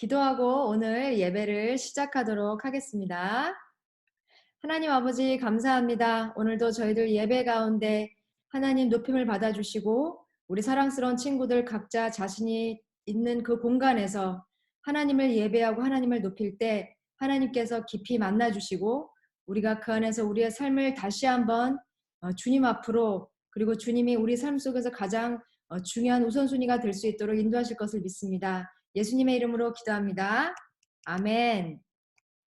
기도하고 오늘 예배를 시작하도록 하겠습니다. 하나님 아버지 감사합니다. 오늘도 저희들 예배 가운데 하나님 높임을 받아주시고 우리 사랑스러운 친구들 각자 자신이 있는 그 공간에서 하나님을 예배하고 하나님을 높일 때 하나님께서 깊이 만나주시고 우리가 그 안에서 우리의 삶을 다시 한번 주님 앞으로 그리고 주님이 우리 삶 속에서 가장 중요한 우선순위가 될 수 있도록 인도하실 것을 믿습니다. 예수님의 이름으로 기도합니다. 아멘.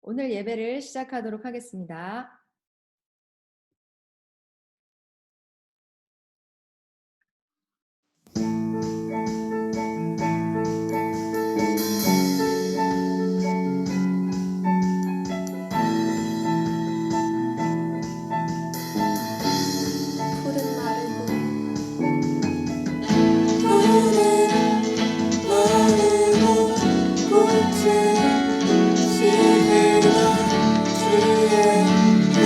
오늘 예배를 시작하도록 하겠습니다. 주의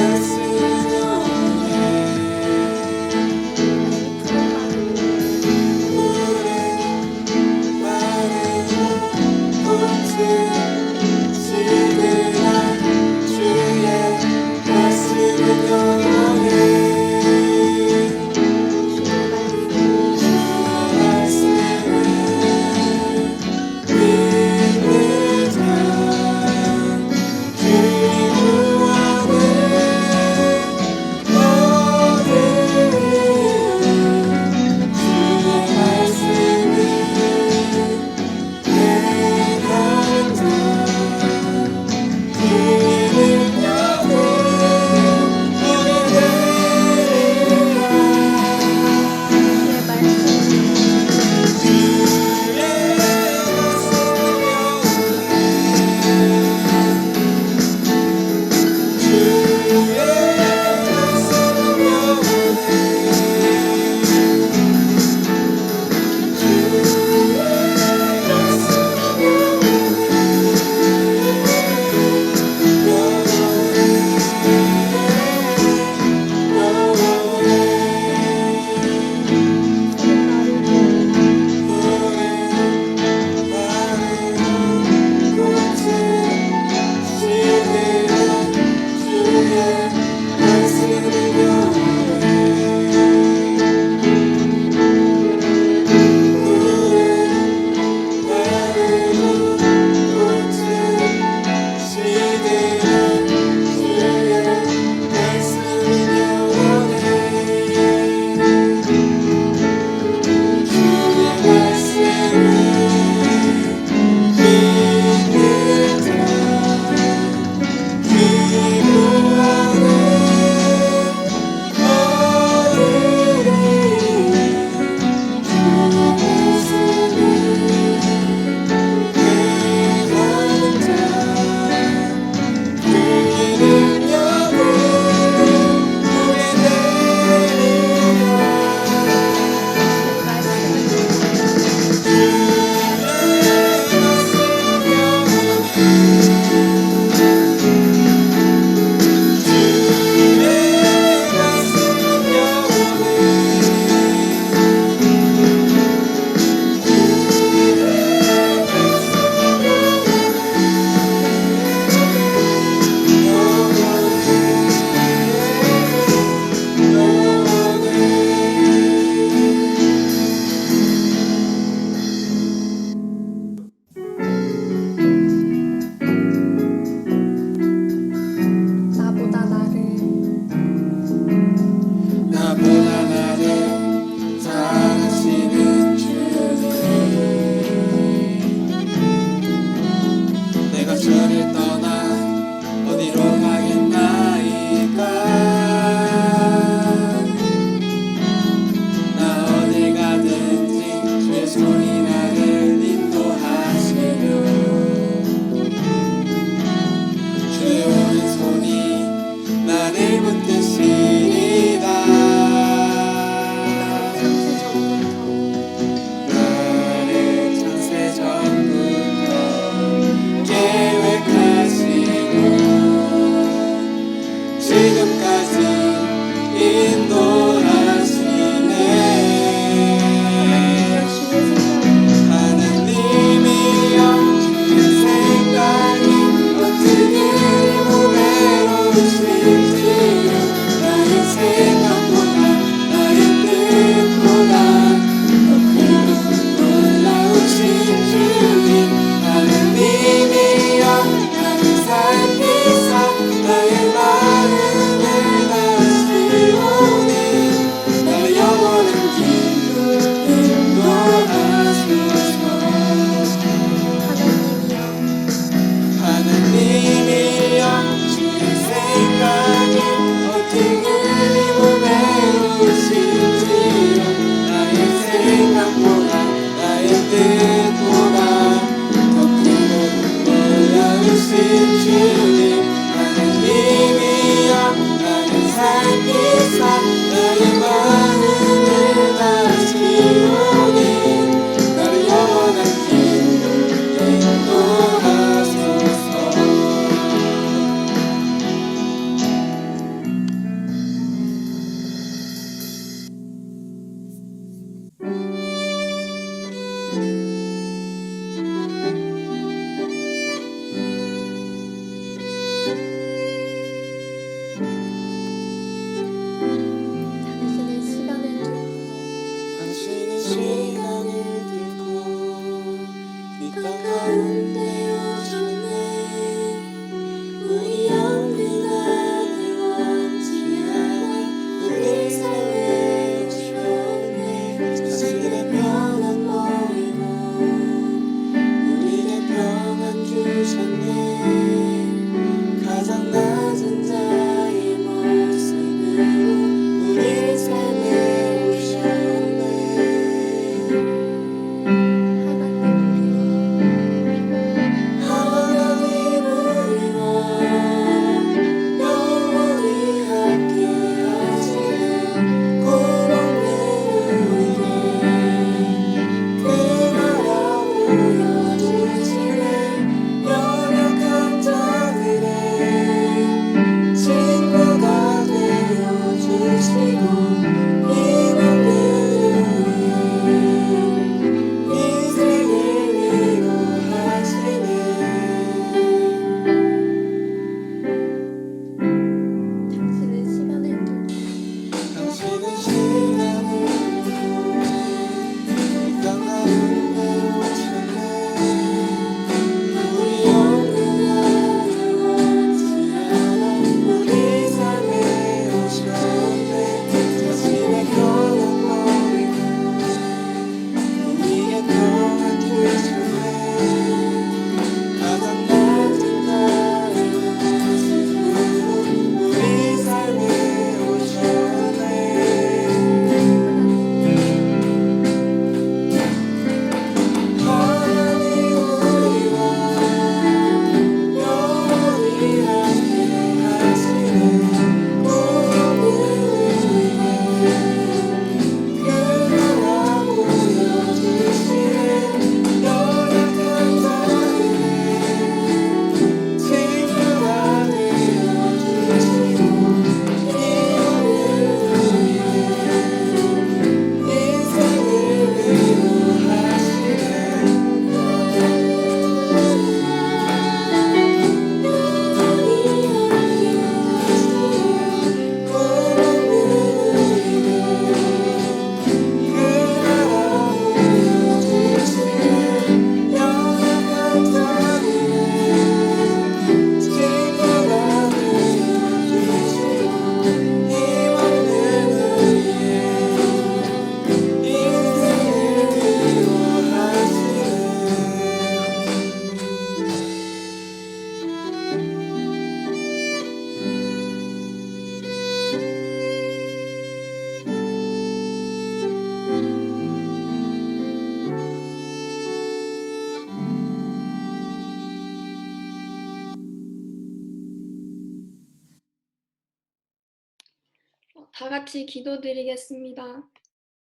다 같이 기도드리겠습니다.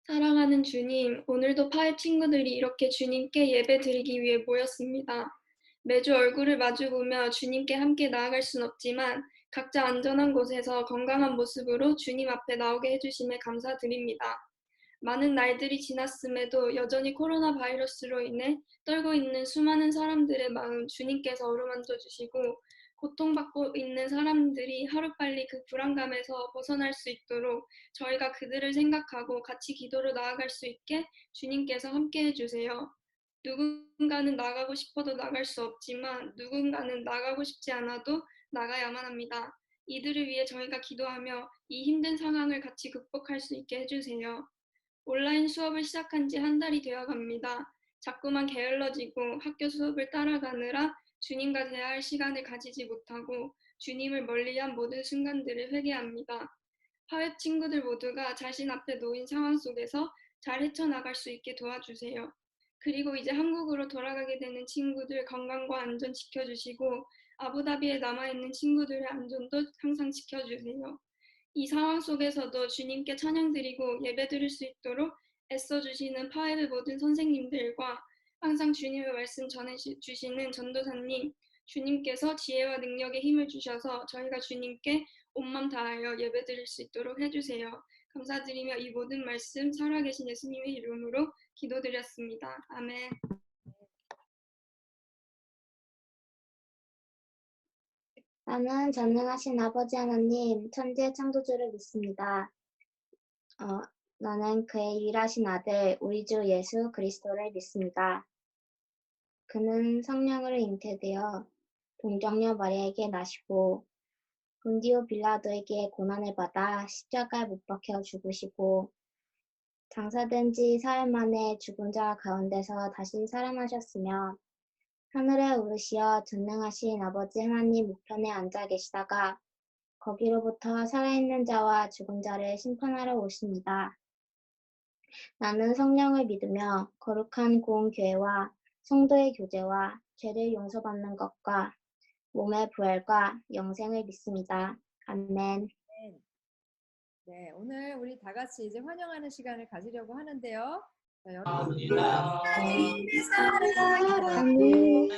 사랑하는 주님, 오늘도 파입 친구들이 이렇게 주님께 예배 드리기 위해 모였습니다. 매주 얼굴을 마주보며 주님께 함께 나아갈 순 없지만 각자 안전한 곳에서 건강한 모습으로 주님 앞에 나오게 해주심에 감사드립니다. 많은 날들이 지났음에도 여전히 코로나 바이러스로 인해 떨고 있는 수많은 사람들의 마음 주님께서 어루만져 주시고 고통받고 있는 사람들이 하루빨리 그 불안감에서 벗어날 수 있도록 저희가 그들을 생각하고 같이 기도로 나아갈 수 있게 주님께서 함께해 주세요. 누군가는 나가고 싶어도 나갈 수 없지만 누군가는 나가고 싶지 않아도 나가야만 합니다. 이들을 위해 저희가 기도하며 이 힘든 상황을 같이 극복할 수 있게 해주세요. 온라인 수업을 시작한 지 한 달이 되어 갑니다. 자꾸만 게을러지고 학교 수업을 따라가느라 주님과 대화할 시간을 가지지 못하고 주님을 멀리한 모든 순간들을 회개합니다. 파웹 친구들 모두가 자신 앞에 놓인 상황 속에서 잘 헤쳐나갈 수 있게 도와주세요. 그리고 이제 한국으로 돌아가게 되는 친구들 건강과 안전 지켜주시고 아부다비에 남아있는 친구들의 안전도 항상 지켜주세요. 이 상황 속에서도 주님께 찬양드리고 예배드릴 수 있도록 애써주시는 파회의 모든 선생님들과 항상 주님의 말씀 전해주시는 전도사님, 주님께서 지혜와 능력의 힘을 주셔서 저희가 주님께 온맘 다하여 예배드릴 수 있도록 해주세요. 감사드리며 이 모든 말씀 살아계신 예수님의 이름으로 기도드렸습니다. 아멘. 나는 전능하신 아버지 하나님, 천지의 창조주를 믿습니다. 나는 그의 유일하신 아들, 우리 주 예수 그리스도를 믿습니다. 그는 성령으로 잉태되어 동정녀 마리아에게 나시고 본디오 빌라도에게 고난을 받아 십자가에 못 박혀 죽으시고 장사된 지 사흘 만에 죽은 자 가운데서 다시 살아나셨으며 하늘에 오르시어 전능하신 아버지 하나님 우편에 앉아 계시다가 거기로부터 살아있는 자와 죽은 자를 심판하러 오십니다. 나는 성령을 믿으며 거룩한 공교회와 성도의 교제와 죄를 용서받는 것과 몸의 부활과 영생을 믿습니다. 아멘. 네, 오늘 우리 다 같이 이제 환영하는 시간을 가지려고 하는데요. 자, 여러분. 하나님의 사랑이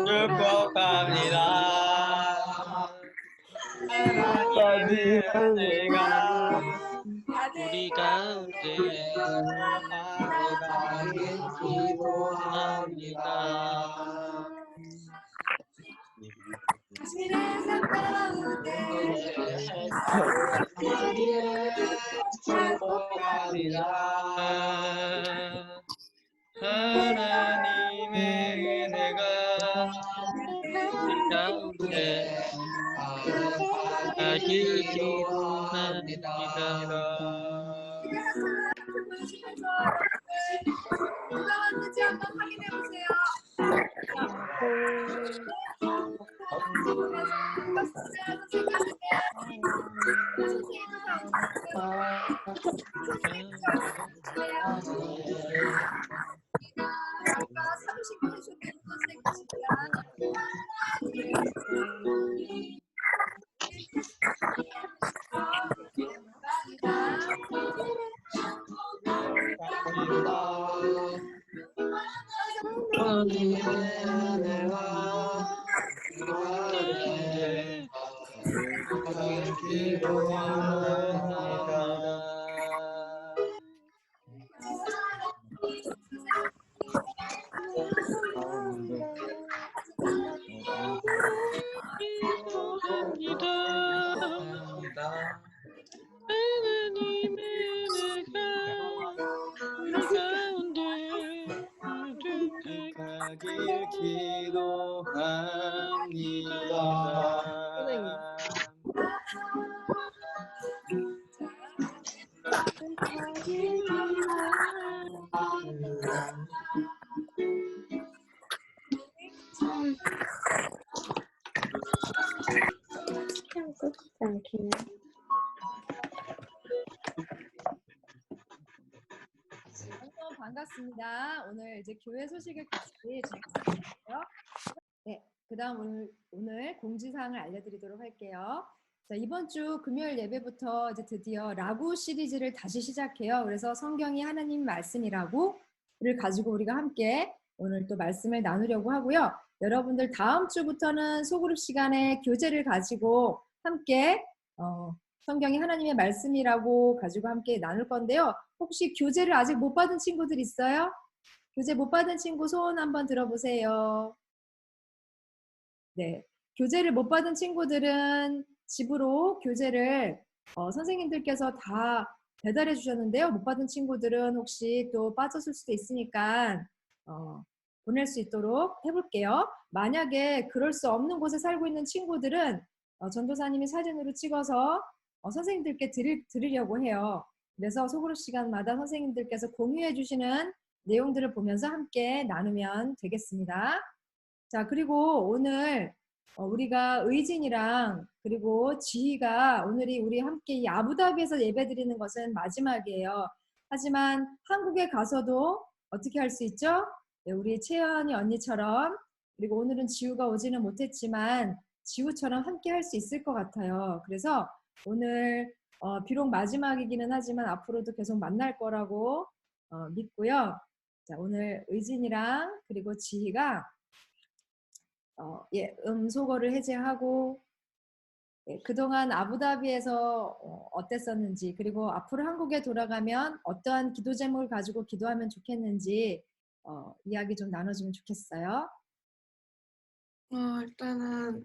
축복합니다. 하나님의 은혜가 우리 가운데 기도합니다. 당신의 삶 가운데 축복합니다. 하나님의 은혜가 우리 가운데 다시 기도합니다. 올라왔는지 한번 확인해 보세요. 아까 30분 주셨던 하나님의 은혜가 우리 가운데 가득하길 기도합니다. 반갑습니다. 오늘 이제 교회 소식을 같이 전해드릴게요. 네, 그 그다음 오늘 공지사항을 알려드리도록 할게요. 자, 이번 주 금요일 예배부터 이제 드디어 라구 시리즈를 다시 시작해요. 그래서 성경이 하나님 말씀이라고를 가지고 우리가 함께 오늘 또 말씀을 나누려고 하고요. 여러분들 다음 주부터는 소그룹 시간에 교재를 가지고 함께 성경이 하나님의 말씀이라고 가지고 함께 나눌 건데요. 혹시 교재를 아직 못 받은 친구들 있어요? 교재 못 받은 친구 손 한번 들어보세요. 네, 교재를 못 받은 친구들은 집으로 교재를 선생님들께서 다 배달해 주셨는데요. 못 받은 친구들은 혹시 또 빠졌을 수도 있으니까 보낼 수 있도록 해볼게요. 만약에 그럴 수 없는 곳에 살고 있는 친구들은 전도사님이 사진으로 찍어서 선생님들께 드리려고 해요. 그래서 소그룹 시간마다 선생님들께서 공유해 주시는 내용들을 보면서 함께 나누면 되겠습니다. 자, 그리고 오늘 우리가 의진이랑 그리고 지희가 오늘이 우리 함께 이 아부다비에서 예배드리는 것은 마지막이에요. 하지만 한국에 가서도 어떻게 할 수 있죠? 네, 우리 채연이 언니처럼, 그리고 오늘은 지우가 오지는 못했지만 지우처럼 함께 할 수 있을 것 같아요. 그래서 오늘 비록 마지막이기는 하지만 앞으로도 계속 만날 거라고 믿고요. 자, 오늘 의진이랑 그리고 지희가 음소거를 해제하고 그동안 아부다비에서 어땠었는지, 그리고 앞으로 한국에 돌아가면 어떠한 기도 제목을 가지고 기도하면 좋겠는지 이야기 좀 나눠주면 좋겠어요. 일단은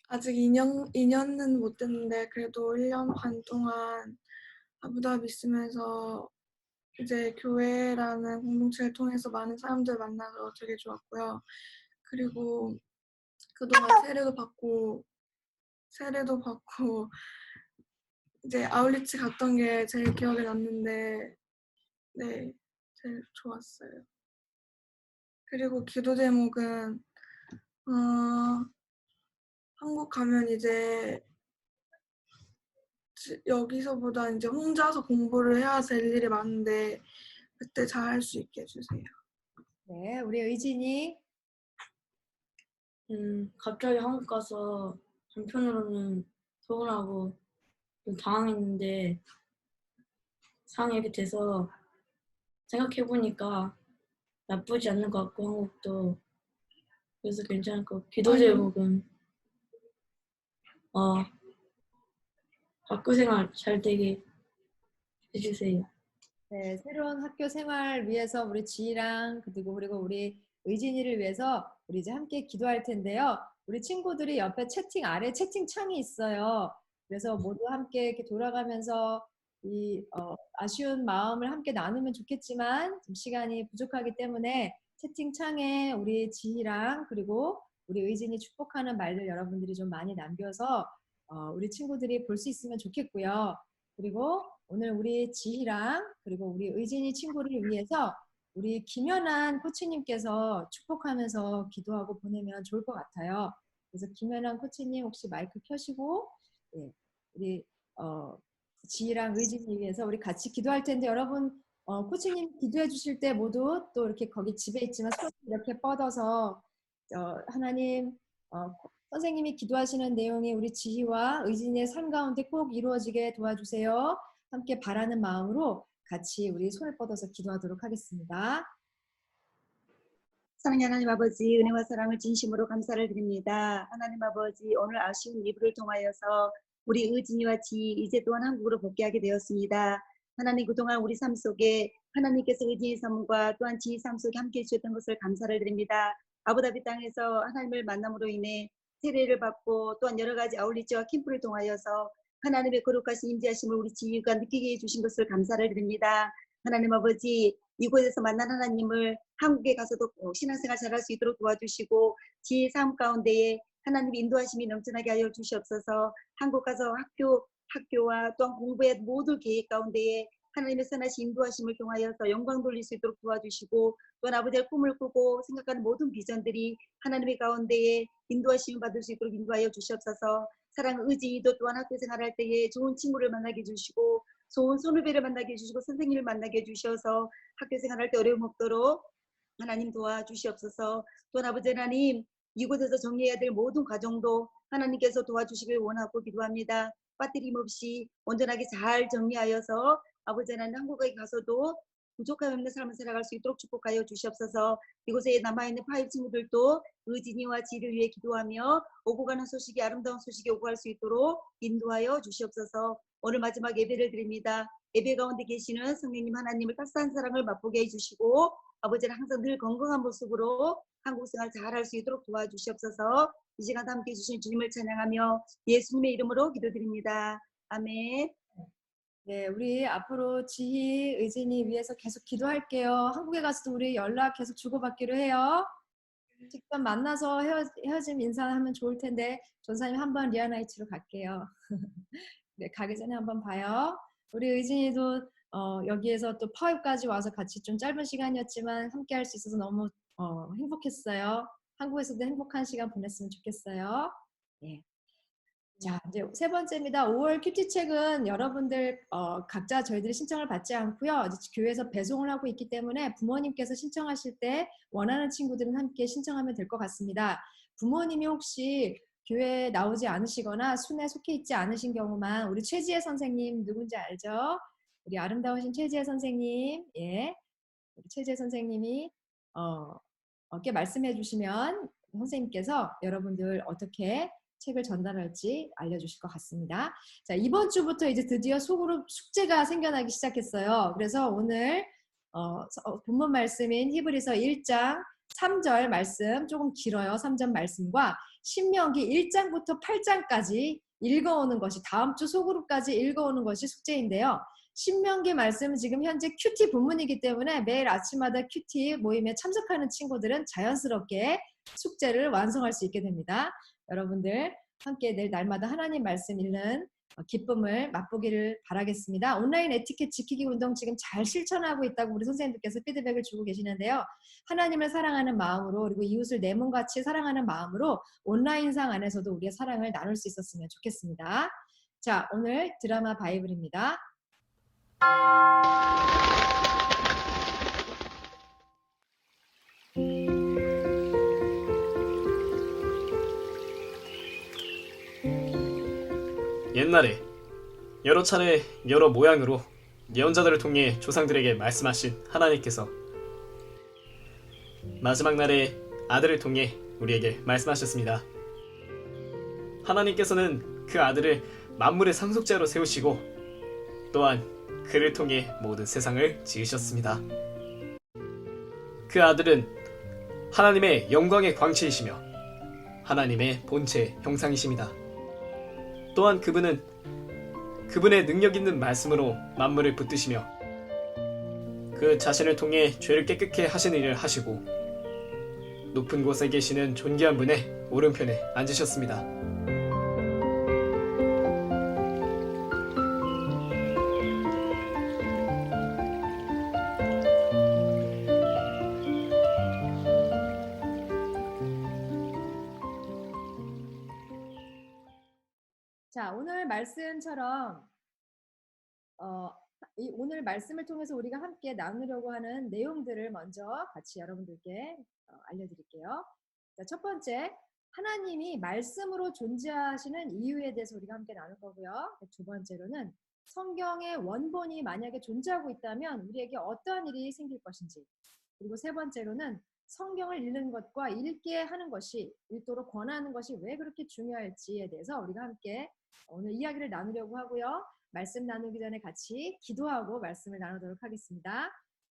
아직 2년은 못 됐는데 그래도 1년 반 동안 아부다비 있으면서 이제 교회라는 공동체를 통해서 많은 사람들 만나서 되게 좋았고요. 그리고 그동안 세례도 받고 이제 아울리치 갔던 게 제일 기억에 남는데 네, 제일 좋았어요. 그리고 기도 제목은 한국 가면 이제 여기서보다 이제 혼자서 공부를 해야 될 일이 많은데 그때 잘 할 수 있게 해주세요. 네, 우리 의진이. 갑자기 한국 가서 한편으로는 서운하고 좀 당황했는데 상황이 이렇게 돼서 생각해보니까 나쁘지 않는 것 같고 한국도 그래서 괜찮을 것 같고 기도 제목은 학교 생활 잘 되게 해주세요. 네, 새로운 학교 생활 위해서 우리 지희랑 그리고 우리 의진이를 위해서 우리 이제 함께 기도할 텐데요. 우리 친구들이 옆에 아래 채팅창이 있어요. 그래서 모두 함께 이렇게 돌아가면서 이 아쉬운 마음을 함께 나누면 좋겠지만 좀 시간이 부족하기 때문에 채팅창에 우리 지희랑 그리고 우리 의진이 축복하는 말들 여러분들이 좀 많이 남겨서 우리 친구들이 볼 수 있으면 좋겠고요. 그리고 오늘 우리 지희랑 그리고 우리 의진이 친구를 위해서 우리 김연한 코치님께서 축복하면서 기도하고 보내면 좋을 것 같아요. 그래서 김연한 코치님 혹시 마이크 켜시고 우리 지희랑 의진이 위해서 우리 같이 기도할 텐데 여러분 코치님 기도해 주실 때 모두 또 이렇게 거기 집에 있지만 손 이렇게 뻗어서 하나님 선생님이 기도하시는 내용이 우리 지희와 의진이의 삶 가운데 꼭 이루어지게 도와주세요. 함께 바라는 마음으로 같이 우리 손을 뻗어서 기도하도록 하겠습니다. 사랑하는 하나님 아버지, 은혜와 사랑을 진심으로 감사를 드립니다. 하나님 아버지, 오늘 아쉬운 이불을 통하여서 우리 의진이와 지희 이제 또한 한국으로 복귀하게 되었습니다. 하나님 그동안 우리 삶 속에 하나님께서 의진이 삶과 또한 지희 삶 속에 함께해 주셨던 것을 감사를 드립니다. 아부다비 땅에서 하나님을 만남으로 인해 세례를 받고 또한 여러 가지 아울리지와 캠프를 통하여서 하나님의 거룩하신 임재하심을 우리 지희가 느끼게 해주신 것을 감사를 드립니다. 하나님 아버지, 이곳에서 만난 하나님을 한국에 가서도 꼭 신앙생활 잘할 수 있도록 도와주시고 지혜 삶 가운데에 하나님의 인도하심이 넘쳐나게 하여 주시옵소서. 한국 가서 학교와 또한 공부의 모든 계획 가운데에 하나님의 선하신 인도하심을 통하여서 영광 돌릴 수 있도록 도와주시고 또한 아버지의 꿈을 꾸고 생각하는 모든 비전들이 하나님의 가운데에 인도하심을 받을 수 있도록 인도하여 주시옵소서. 사랑 의지도 또한 학교 생활할 때에 좋은 친구를 만나게 해주시고 좋은 손후배를 만나게 해주시고 선생님을 만나게 해주셔서 학교 생활할 때 어려움 없도록 하나님 도와주시옵소서. 또한 아버지 하나님 이곳에서 정리해야 될 모든 과정도 하나님께서 도와주시길 원하고 기도합니다. 빠뜨림 없이 온전하게 잘 정리하여서 아버지 하나님 한국에 가서도 부족함 없는 삶을 살아갈 수 있도록 축복하여 주시옵소서. 이곳에 남아있는 파입 친구들도 의진이와 지를 위해 기도하며 오고 가는 소식이 아름다운 소식이 오고 갈 수 있도록 인도하여 주시옵소서. 오늘 마지막 예배를 드립니다. 예배 가운데 계시는 성령님 하나님을 따스한 사랑을 맛보게 해주시고 아버지는 항상 늘 건강한 모습으로 한국 생활 잘할 수 있도록 도와주시옵소서. 이 시간 함께 해주신 주님을 찬양하며 예수님의 이름으로 기도드립니다. 아멘. 네, 우리 앞으로 지희, 의진이 위해서 계속 기도할게요. 한국에 가서도 우리 연락 계속 주고받기로 해요. 직접 만나서 헤어짐 인사하면 좋을 텐데 전사님 한번 리아나이츠로 갈게요. 네, 가기 전에 한번 봐요. 우리 의진이도 여기에서 또 파업까지 와서 같이 좀 짧은 시간이었지만 함께 할 수 있어서 너무 행복했어요. 한국에서도 행복한 시간 보냈으면 좋겠어요. 네. 자, 이제 세 번째입니다. 5월 큐티책은 여러분들 각자 저희들이 신청을 받지 않고요. 이제 교회에서 배송을 하고 있기 때문에 부모님께서 신청하실 때 원하는 친구들은 함께 신청하면 될 것 같습니다. 부모님이 혹시 교회에 나오지 않으시거나 순에 속해 있지 않으신 경우만 우리 최지혜 선생님 누군지 알죠? 우리 아름다우신 최지혜 선생님, 예, 우리 최지혜 선생님이 께 말씀해 주시면 선생님께서 여러분들 어떻게 책을 전달할지 알려주실 것 같습니다. 자, 이번 주부터 이제 드디어 소그룹 숙제가 생겨나기 시작했어요. 그래서 오늘 본문 말씀인 히브리서 1장 3절 말씀, 조금 길어요. 3절 말씀과 신명기 1장부터 8장까지 읽어오는 것이, 다음 주 소그룹까지 읽어오는 것이 숙제인데요. 신명기 말씀은 지금 현재 큐티 본문이기 때문에 매일 아침마다 큐티 모임에 참석하는 친구들은 자연스럽게 숙제를 완성할 수 있게 됩니다. 여러분들 함께 내일 날마다 하나님 말씀 읽는 기쁨을 맛보기를 바라겠습니다. 온라인 에티켓 지키기 운동 지금 잘 실천하고 있다고 우리 선생님들께서 피드백을 주고 계시는데요. 하나님을 사랑하는 마음으로 그리고 이웃을 내 몸같이 사랑하는 마음으로 온라인상 안에서도 우리의 사랑을 나눌 수 있었으면 좋겠습니다. 자, 오늘 드라마 바이블입니다. 옛날에 여러 차례 여러 모양으로 예언자들을 통해 조상들에게 말씀하신 하나님께서 마지막 날에 아들을 통해 우리에게 말씀하셨습니다. 하나님께서는 그 아들을 만물의 상속자로 세우시고 또한 그를 통해 모든 세상을 지으셨습니다. 그 아들은 하나님의 영광의 광채이시며 하나님의 본체 형상이십니다. 또한 그분은 그분의 능력 있는 말씀으로 만물을 붙드시며 그 자신을 통해 죄를 깨끗게 하시는 일을 하시고 높은 곳에 계시는 존귀한 분의 오른편에 앉으셨습니다. 자, 오늘 말씀처럼 오늘 말씀을 통해서 우리가 함께 나누려고 하는 내용들을 먼저 같이 여러분들께 알려드릴게요. 자, 첫 번째, 하나님이 말씀으로 존재하시는 이유에 대해서 우리가 함께 나눌 거고요. 두 번째로는 성경의 원본이 만약에 존재하고 있다면 우리에게 어떠한 일이 생길 것인지, 그리고 세 번째로는 성경을 읽는 것과 읽게 하는 것이, 읽도록 권하는 것이 왜 그렇게 중요할지에 대해서 우리가 함께 오늘 이야기를 나누려고 하고요. 말씀 나누기 전에 같이 기도하고 말씀을 나누도록 하겠습니다.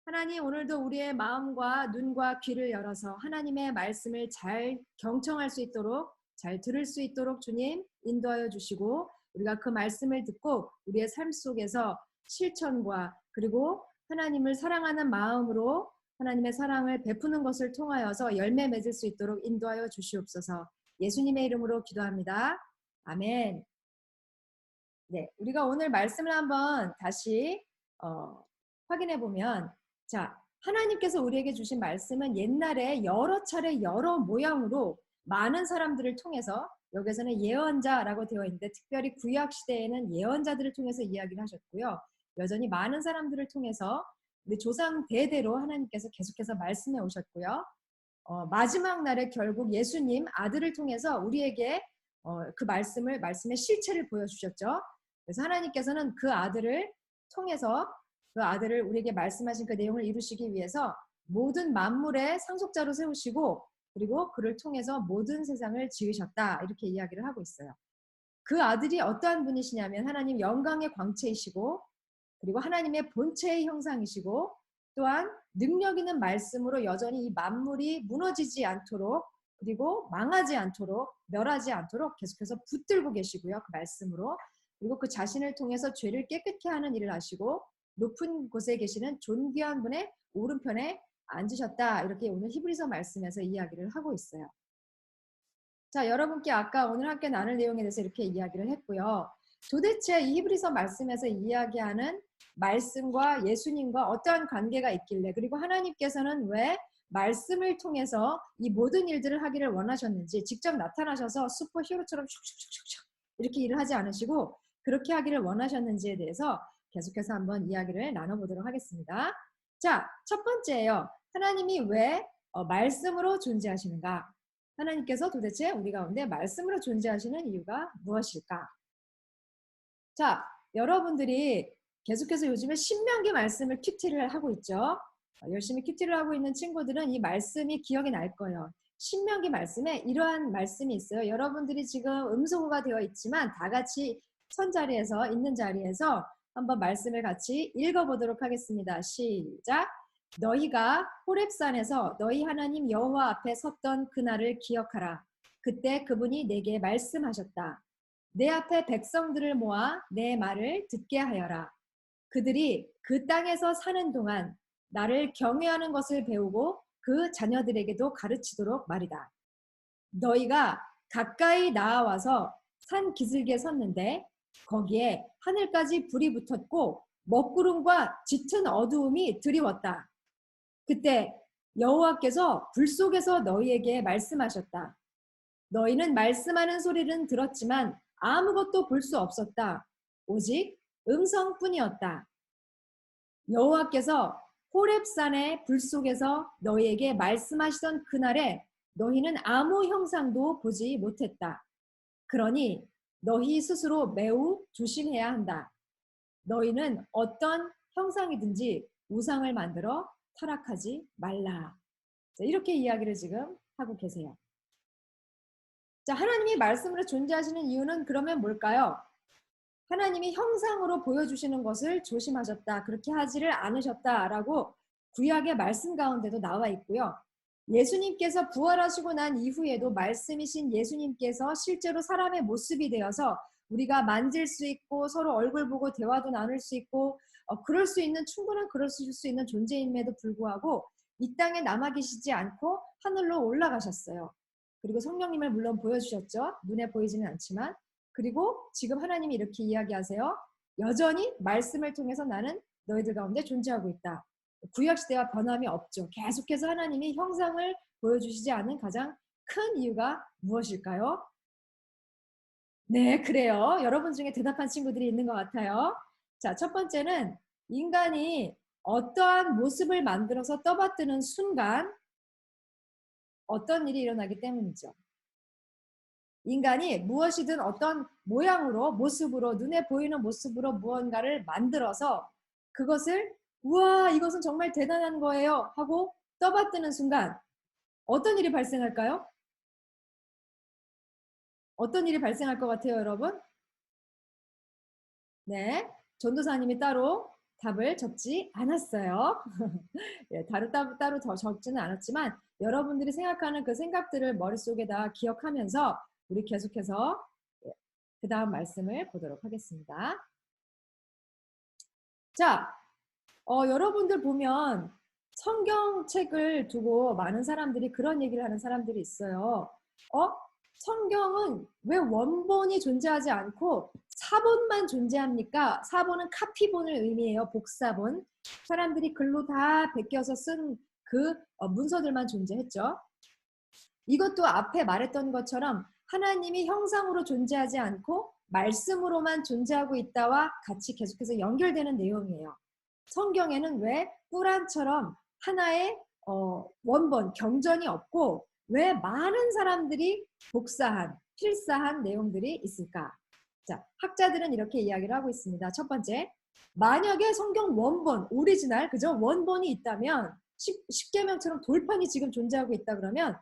하나님, 오늘도 우리의 마음과 눈과 귀를 열어서 하나님의 말씀을 잘 경청할 수 있도록, 잘 들을 수 있도록 주님 인도하여 주시고, 우리가 그 말씀을 듣고 우리의 삶 속에서 실천과 그리고 하나님을 사랑하는 마음으로 하나님의 사랑을 베푸는 것을 통하여서 열매 맺을 수 있도록 인도하여 주시옵소서. 예수님의 이름으로 기도합니다. 아멘. 네, 우리가 오늘 말씀을 한번 다시 확인해 보면, 자, 하나님께서 우리에게 주신 말씀은 옛날에 여러 차례 여러 모양으로 많은 사람들을 통해서, 여기서는 예언자라고 되어 있는데 특별히 구약 시대에는 예언자들을 통해서 이야기를 하셨고요. 여전히 많은 사람들을 통해서 우리 조상 대대로 하나님께서 계속해서 말씀해 오셨고요. 마지막 날에 결국 예수님 아들을 통해서 우리에게 그 말씀의 실체를 보여주셨죠. 그래서 하나님께서는 그 아들을 통해서 그 아들을 우리에게 말씀하신 그 내용을 이루시기 위해서 모든 만물의 상속자로 세우시고 그리고 그를 통해서 모든 세상을 지으셨다. 이렇게 이야기를 하고 있어요. 그 아들이 어떠한 분이시냐면 하나님 영광의 광채이시고 그리고 하나님의 본체의 형상이시고 또한 능력 있는 말씀으로 여전히 이 만물이 무너지지 않도록 그리고 망하지 않도록 멸하지 않도록 계속해서 붙들고 계시고요. 그 말씀으로. 그리고 그 자신을 통해서 죄를 깨끗게 하는 일을 하시고 높은 곳에 계시는 존귀한 분의 오른편에 앉으셨다. 이렇게 오늘 히브리서 말씀에서 이야기를 하고 있어요. 자, 여러분께 아까 오늘 함께 나눌 내용에 대해서 이렇게 이야기를 했고요. 도대체 이 히브리서 말씀에서 이야기하는 말씀과 예수님과 어떠한 관계가 있길래 그리고 하나님께서는 왜 말씀을 통해서 이 모든 일들을 하기를 원하셨는지 직접 나타나셔서 슈퍼히어로처럼 슉슉슉슉 이렇게 일을 하지 않으시고 그렇게 하기를 원하셨는지에 대해서 계속해서 한번 이야기를 나눠보도록 하겠습니다. 자, 첫 번째예요. 하나님이 왜 말씀으로 존재하시는가? 하나님께서 도대체 우리 가운데 말씀으로 존재하시는 이유가 무엇일까? 자, 여러분들이 계속해서 요즘에 신명기 말씀을 큐티를 하고 있죠. 열심히 큐티를 하고 있는 친구들은 이 말씀이 기억이 날 거예요. 신명기 말씀에 이러한 말씀이 있어요. 여러분들이 지금 음소거가 되어 있지만 다 같이 선자리에서 있는 자리에서 한번 말씀을 같이 읽어보도록 하겠습니다. 시작! 너희가 호렙산에서 너희 하나님 여호와 앞에 섰던 그날을 기억하라. 그때 그분이 내게 말씀하셨다. 내 앞에 백성들을 모아 내 말을 듣게 하여라. 그들이 그 땅에서 사는 동안 나를 경외하는 것을 배우고 그 자녀들에게도 가르치도록 말이다. 너희가 가까이 나아와서 산 기슭에 섰는데 거기에 하늘까지 불이 붙었고 먹구름과 짙은 어두움이 드리웠다. 그때 여호와께서 불 속에서 너희에게 말씀하셨다. 너희는 말씀하는 소리는 들었지만 아무것도 볼 수 없었다. 오직 음성뿐이었다. 여호와께서 호렙산의 불 속에서 너희에게 말씀하시던 그날에 너희는 아무 형상도 보지 못했다. 그러니 너희 스스로 매우 조심해야 한다. 너희는 어떤 형상이든지 우상을 만들어 타락하지 말라. 자, 이렇게 이야기를 지금 하고 계세요. 자, 하나님이 말씀으로 존재하시는 이유는 그러면 뭘까요? 하나님이 형상으로 보여주시는 것을 조심하셨다. 그렇게 하지를 않으셨다라고 구약의 말씀 가운데도 나와 있고요. 예수님께서 부활하시고 난 이후에도 말씀이신 예수님께서 실제로 사람의 모습이 되어서 우리가 만질 수 있고 서로 얼굴 보고 대화도 나눌 수 있고 그럴 수 있는 충분한 그럴 수 있는 존재임에도 불구하고 이 땅에 남아 계시지 않고 하늘로 올라가셨어요. 그리고 성령님을 물론 보여주셨죠. 눈에 보이지는 않지만. 그리고 지금 하나님이 이렇게 이야기하세요. 여전히 말씀을 통해서 나는 너희들 가운데 존재하고 있다. 구약시대와 변함이 없죠. 계속해서 하나님이 형상을 보여주시지 않는 가장 큰 이유가 무엇일까요? 네, 그래요. 여러분 중에 대답한 친구들이 있는 것 같아요. 자, 첫 번째는 인간이 어떠한 모습을 만들어서 떠받드는 순간 어떤 일이 일어나기 때문이죠. 인간이 무엇이든 어떤 모양으로, 모습으로, 눈에 보이는 모습으로 무언가를 만들어서 그것을 우와, 이것은 정말 대단한 거예요 하고 떠받드는 순간 어떤 일이 발생할까요? 어떤 일이 발생할 것 같아요, 여러분? 네, 전도사님이 따로 답을 적지 않았어요. 네, 따로 적지는 않았지만 여러분들이 생각하는 그 생각들을 머릿속에다 기억하면서 우리 계속해서 그 다음 말씀을 보도록 하겠습니다. 자, 여러분들 보면 성경책을 두고 많은 사람들이 그런 얘기를 하는 사람들이 있어요. 성경은 왜 원본이 존재하지 않고 사본만 존재합니까? 사본은 카피본을 의미해요. 복사본. 사람들이 글로 다 베껴서 쓴 그 문서들만 존재했죠. 이것도 앞에 말했던 것처럼 하나님이 형상으로 존재하지 않고 말씀으로만 존재하고 있다와 같이 계속해서 연결되는 내용이에요. 성경에는 왜 꾸란처럼 하나의 원본, 경전이 없고 왜 많은 사람들이 복사한, 필사한 내용들이 있을까? 자, 학자들은 이렇게 이야기를 하고 있습니다. 첫 번째, 만약에 성경 원본, 오리지널, 그죠? 원본이 있다면, 십계명처럼 돌판이 지금 존재하고 있다 그러면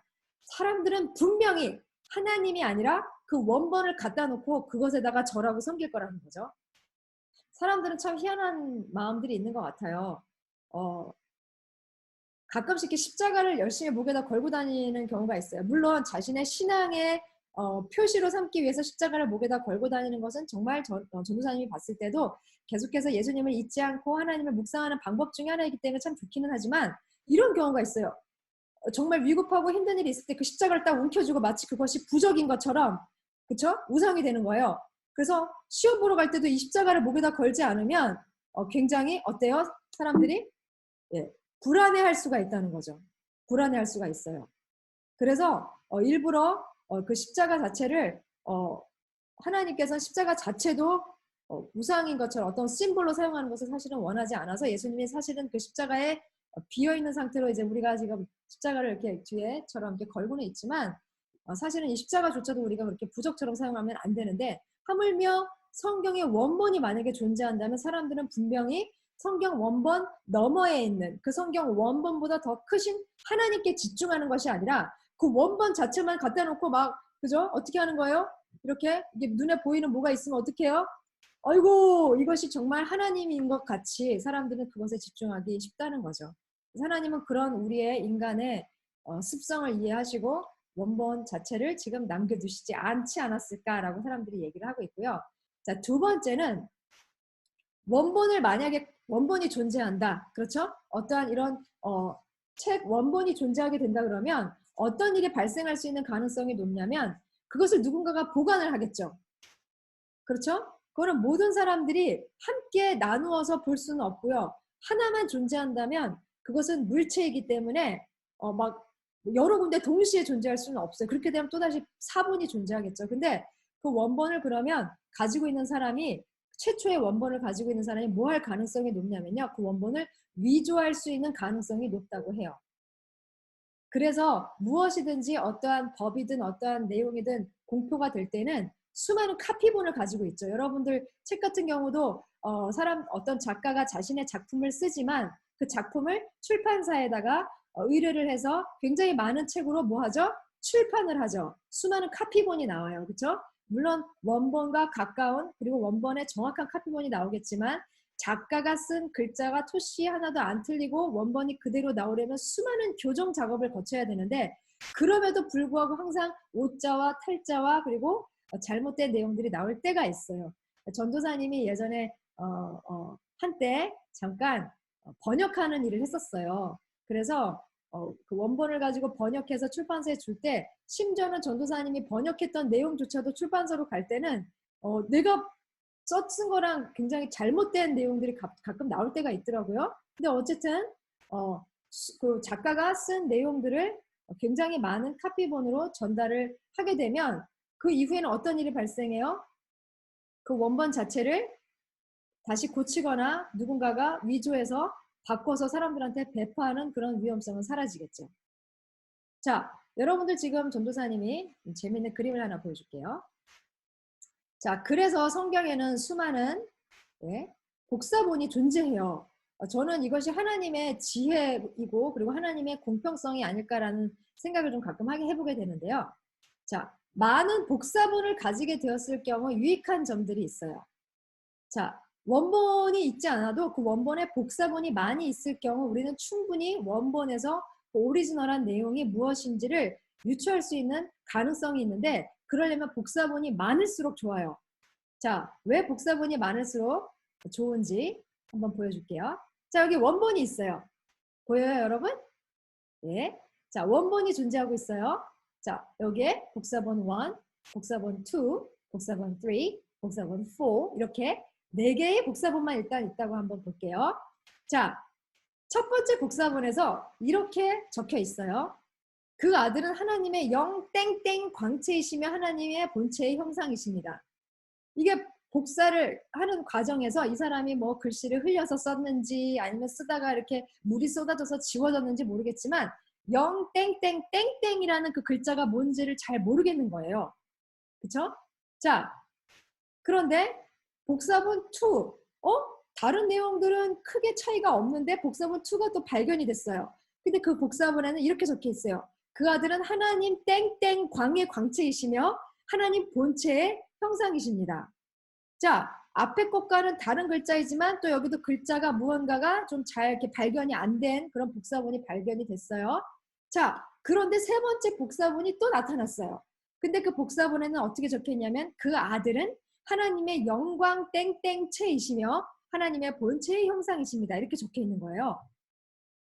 사람들은 분명히 하나님이 아니라 그 원본을 갖다 놓고 그것에다가 절하고 섬길 거라는 거죠. 사람들은 참 희한한 마음들이 있는 것 같아요. 가끔씩 이렇게 십자가를 열심히 목에다 걸고 다니는 경우가 있어요. 물론 자신의 신앙의 표시로 삼기 위해서 십자가를 목에다 걸고 다니는 것은 정말 전도사님이 봤을 때도 계속해서 예수님을 잊지 않고 하나님을 묵상하는 방법 중에 하나이기 때문에 참 좋기는 하지만 이런 경우가 있어요. 정말 위급하고 힘든 일이 있을 때 그 십자가를 딱 움켜쥐고 마치 그것이 부적인 것처럼, 그쵸? 우상이 되는 거예요. 그래서 시험 보러 갈 때도 이 십자가를 목에다 걸지 않으면 굉장히 어때요? 사람들이? 예, 불안해할 수가 있다는 거죠. 불안해할 수가 있어요. 그래서 일부러 그 십자가 자체를 하나님께서는 십자가 자체도 우상인 것처럼 어떤 심볼로 사용하는 것을 사실은 원하지 않아서 예수님이 사실은 그 십자가에 비어있는 상태로 이제 우리가 지금 십자가를 이렇게 뒤에처럼 이렇게 걸고는 있지만 사실은 이 십자가조차도 우리가 그렇게 부적처럼 사용하면 안 되는데 하물며 성경의 원본이 만약에 존재한다면 사람들은 분명히 성경 원본 너머에 있는 그 성경 원본보다 더 크신 하나님께 집중하는 것이 아니라 그 원본 자체만 갖다 놓고 막 그죠? 어떻게 하는 거예요? 이렇게 이게 눈에 보이는 뭐가 있으면 어떻게 해요? 아이고 이것이 정말 하나님인 것 같이 사람들은 그것에 집중하기 쉽다는 거죠. 하나님은 그런 우리의 인간의 습성을 이해하시고 원본 자체를 지금 남겨두시지 않지 않았을까라고 사람들이 얘기를 하고 있고요. 자, 두 번째는 원본을 만약에 원본이 존재한다. 그렇죠? 어떠한 이런 책 원본이 존재하게 된다 그러면 어떤 일이 발생할 수 있는 가능성이 높냐면 그것을 누군가가 보관을 하겠죠. 그렇죠? 그거는 모든 사람들이 함께 나누어서 볼 수는 없고요. 하나만 존재한다면 그것은 물체이기 때문에 막 여러 군데 동시에 존재할 수는 없어요. 그렇게 되면 또다시 사본이 존재하겠죠. 근데 그 원본을 그러면 가지고 있는 사람이 최초의 원본을 가지고 있는 사람이 뭐 할 가능성이 높냐면요. 그 원본을 위조할 수 있는 가능성이 높다고 해요. 그래서 무엇이든지 어떠한 법이든 어떠한 내용이든 공표가 될 때는 수많은 카피본을 가지고 있죠. 여러분들 책 같은 경우도 어떤 작가가 자신의 작품을 쓰지만 그 작품을 출판사에다가 의뢰를 해서 굉장히 많은 책으로 뭐 하죠? 출판을 하죠. 수많은 카피본이 나와요. 그렇죠? 물론 원본과 가까운 그리고 원본의 정확한 카피본이 나오겠지만 작가가 쓴 글자가 토시 하나도 안 틀리고 원본이 그대로 나오려면 수많은 교정 작업을 거쳐야 되는데 그럼에도 불구하고 항상 오자와 탈자와 그리고 잘못된 내용들이 나올 때가 있어요. 전도사님이 예전에 한때 잠깐 번역하는 일을 했었어요. 그래서 그 원본을 가지고 번역해서 출판사에 줄 때 심지어는 전도사님이 번역했던 내용조차도 출판사로 갈 때는 내가 쓴 거랑 굉장히 잘못된 내용들이 가끔 나올 때가 있더라고요. 근데 어쨌든 그 작가가 쓴 내용들을 굉장히 많은 카피본으로 전달을 하게 되면 그 이후에는 어떤 일이 발생해요? 그 원본 자체를 다시 고치거나 누군가가 위조해서 바꿔서 사람들한테 배포하는 그런 위험성은 사라지겠죠. 자, 여러분들 지금 전도사님이 재미있는 그림을 하나 보여줄게요. 자, 그래서 성경에는 수많은 복사본이 존재해요. 저는 이것이 하나님의 지혜이고 그리고 하나님의 공평성이 아닐까라는 생각을 좀 가끔 해보게 되는데요. 자, 많은 복사본을 가지게 되었을 경우 유익한 점들이 있어요. 자, 원본이 있지 않아도 그 원본에 복사본이 많이 있을 경우 우리는 충분히 원본에서 그 오리지널한 내용이 무엇인지를 유추할 수 있는 가능성이 있는데 그러려면 복사본이 많을수록 좋아요. 자, 왜 복사본이 많을수록 좋은지 한번 보여줄게요. 자, 여기 원본이 있어요. 보여요, 여러분? 네. 자, 원본이 존재하고 있어요. 자, 여기에 복사본 1, 복사본 2, 복사본 3, 복사본 4 이렇게 4개의 복사본만 일단 있다고 한번 볼게요. 자, 첫 번째 복사본에서 이렇게 적혀 있어요. 그 아들은 하나님의 영 땡땡 광채이시며 하나님의 본체의 형상이십니다. 이게 복사를 하는 과정에서 이 사람이 뭐 글씨를 흘려서 썼는지 아니면 쓰다가 이렇게 물이 쏟아져서 지워졌는지 모르겠지만 0땡땡땡땡이라는 그 글자가 뭔지를 잘 모르겠는 거예요. 그쵸? 자, 그런데 복사본 2, 다른 내용들은 크게 차이가 없는데 복사본 2가 또 발견이 됐어요. 근데 그 복사본에는 이렇게 적혀 있어요. 그 아들은 하나님 땡땡 광의 광채이시며 하나님 본체의 형상이십니다. 자, 앞에 것과는 다른 글자이지만 또 여기도 글자가 무언가가 좀 잘 이렇게 발견이 안 된 그런 복사본이 발견이 됐어요. 자, 그런데 세 번째 복사본이 또 나타났어요. 근데 그 복사본에는 어떻게 적혀 있냐면 그 아들은 하나님의 영광 땡땡체이시며 하나님의 본체의 형상이십니다. 이렇게 적혀 있는 거예요.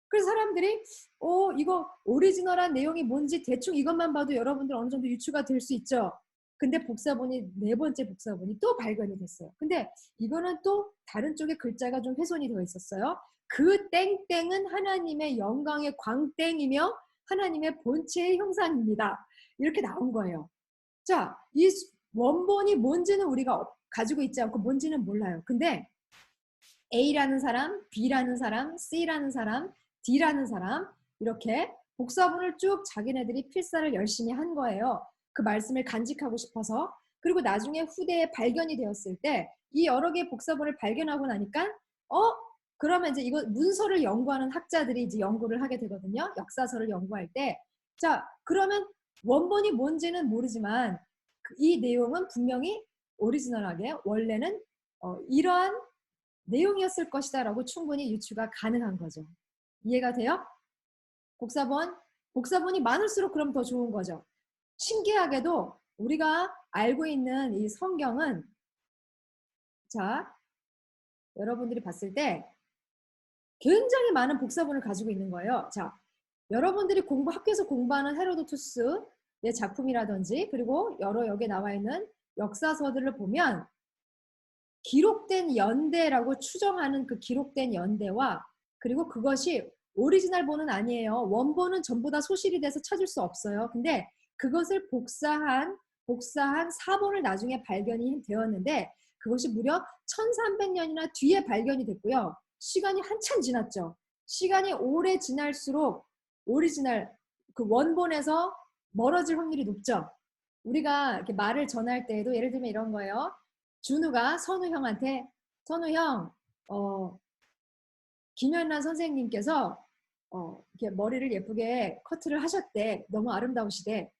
그래서 사람들이 이거 오리지널한 내용이 뭔지 대충 이것만 봐도 여러분들 어느 정도 유추가 될 수 있죠. 근데 복사본이 네 번째 복사본이 또 발견이 됐어요. 근데 이거는 또 다른 쪽에 글자가 좀 훼손이 되어 있었어요. 그 땡땡은 하나님의 영광의 광땡이며 하나님의 본체의 형상입니다. 이렇게 나온 거예요. 자, 이 원본이 뭔지는 우리가 가지고 있지 않고 뭔지는 몰라요. 근데 A라는 사람, B라는 사람, C라는 사람, D라는 사람 이렇게 복사본을 쭉 자기네들이 필사를 열심히 한 거예요. 그 말씀을 간직하고 싶어서. 그리고 나중에 후대에 발견이 되었을 때 이 여러 개의 복사본을 발견하고 나니까 그러면 이제 이거 문서를 연구하는 학자들이 이제 연구를 하게 되거든요. 역사서를 연구할 때. 자, 그러면 원본이 뭔지는 모르지만 이 내용은 분명히 오리지널하게 원래는 이러한 내용이었을 것이다 라고 충분히 유추가 가능한 거죠. 이해가 돼요? 복사본이 많을수록 그럼 더 좋은 거죠. 신기하게도 우리가 알고 있는 이 성경은 자, 여러분들이 봤을 때 굉장히 많은 복사본을 가지고 있는 거예요. 자, 여러분들이 학교에서 공부하는 헤로도투스의 작품이라든지 그리고 여러 여기에 나와 있는 역사서들을 보면 기록된 연대라고 추정하는 그 기록된 연대와 그리고 그것이 오리지널본은 아니에요. 원본은 전부 다 소실이 돼서 찾을 수 없어요. 근데 그것을 복사한 사본을 나중에 발견이 되었는데 그것이 무려 1300년이나 뒤에 발견이 됐고요. 시간이 한참 지났죠. 시간이 오래 지날수록 오리지널 그 원본에서 멀어질 확률이 높죠. 우리가 이렇게 말을 전할 때에도 예를 들면 이런 거예요. 준우가 선우 형한테 선우 형, 김연란 선생님께서 이렇게 머리를 예쁘게 커트를 하셨대. 너무 아름다우시대.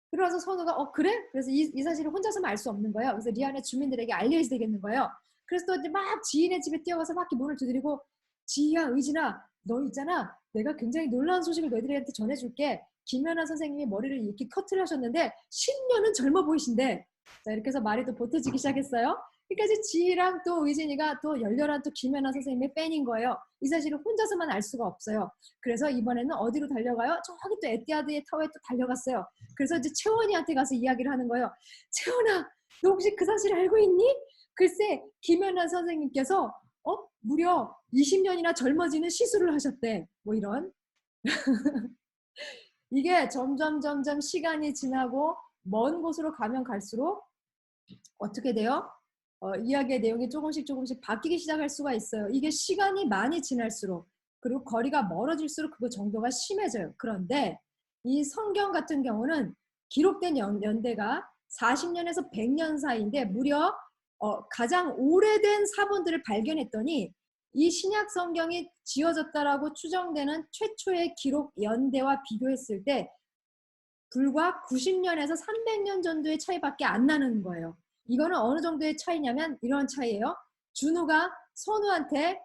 그래서 선우가 그래? 그래서 이 사실을 혼자서는 알 수 없는 거예요. 그래서 리안의 주민들에게 알려야 되겠는 거예요. 그래서 또 이제 막 지인의 집에 뛰어가서 막 문을 두드리고 지희야, 의진아, 너 있잖아. 내가 굉장히 놀라운 소식을 너희들한테 전해줄게. 김연아 선생님이 머리를 이렇게 커트를 하셨는데 10년은 젊어 보이신대. 자, 이렇게 해서 말이 또 보태지기 시작했어요. 그러니까 지희랑 또 의진이가 또 열렬한 또 김연아 선생님의 팬인 거예요. 이 사실을 혼자서만 알 수가 없어요. 그래서 이번에는 어디로 달려가요? 저기 또 에티아드의 타워에 또 달려갔어요. 그래서 이제 채원이한테 가서 이야기를 하는 거예요. 채원아, 너 혹시 그 사실을 알고 있니? 글쎄, 김연아 선생님께서 무려 20년이나 젊어지는 시술을 하셨대. 뭐 이런. 이게 점점 시간이 지나고 먼 곳으로 가면 갈수록 어떻게 돼요? 이야기의 내용이 조금씩 바뀌기 시작할 수가 있어요. 이게 시간이 많이 지날수록 그리고 거리가 멀어질수록 그 정도가 심해져요. 그런데 이 성경 같은 경우는 기록된 연대가 40년에서 100년 사이인데 무려 가장 오래된 사본들을 발견했더니 이 신약 성경이 지어졌다라고 추정되는 최초의 기록 연대와 비교했을 때 불과 90년에서 300년 정도의 차이밖에 안 나는 거예요. 이거는 어느 정도의 차이냐면 이런 차이예요. 준우가 선우한테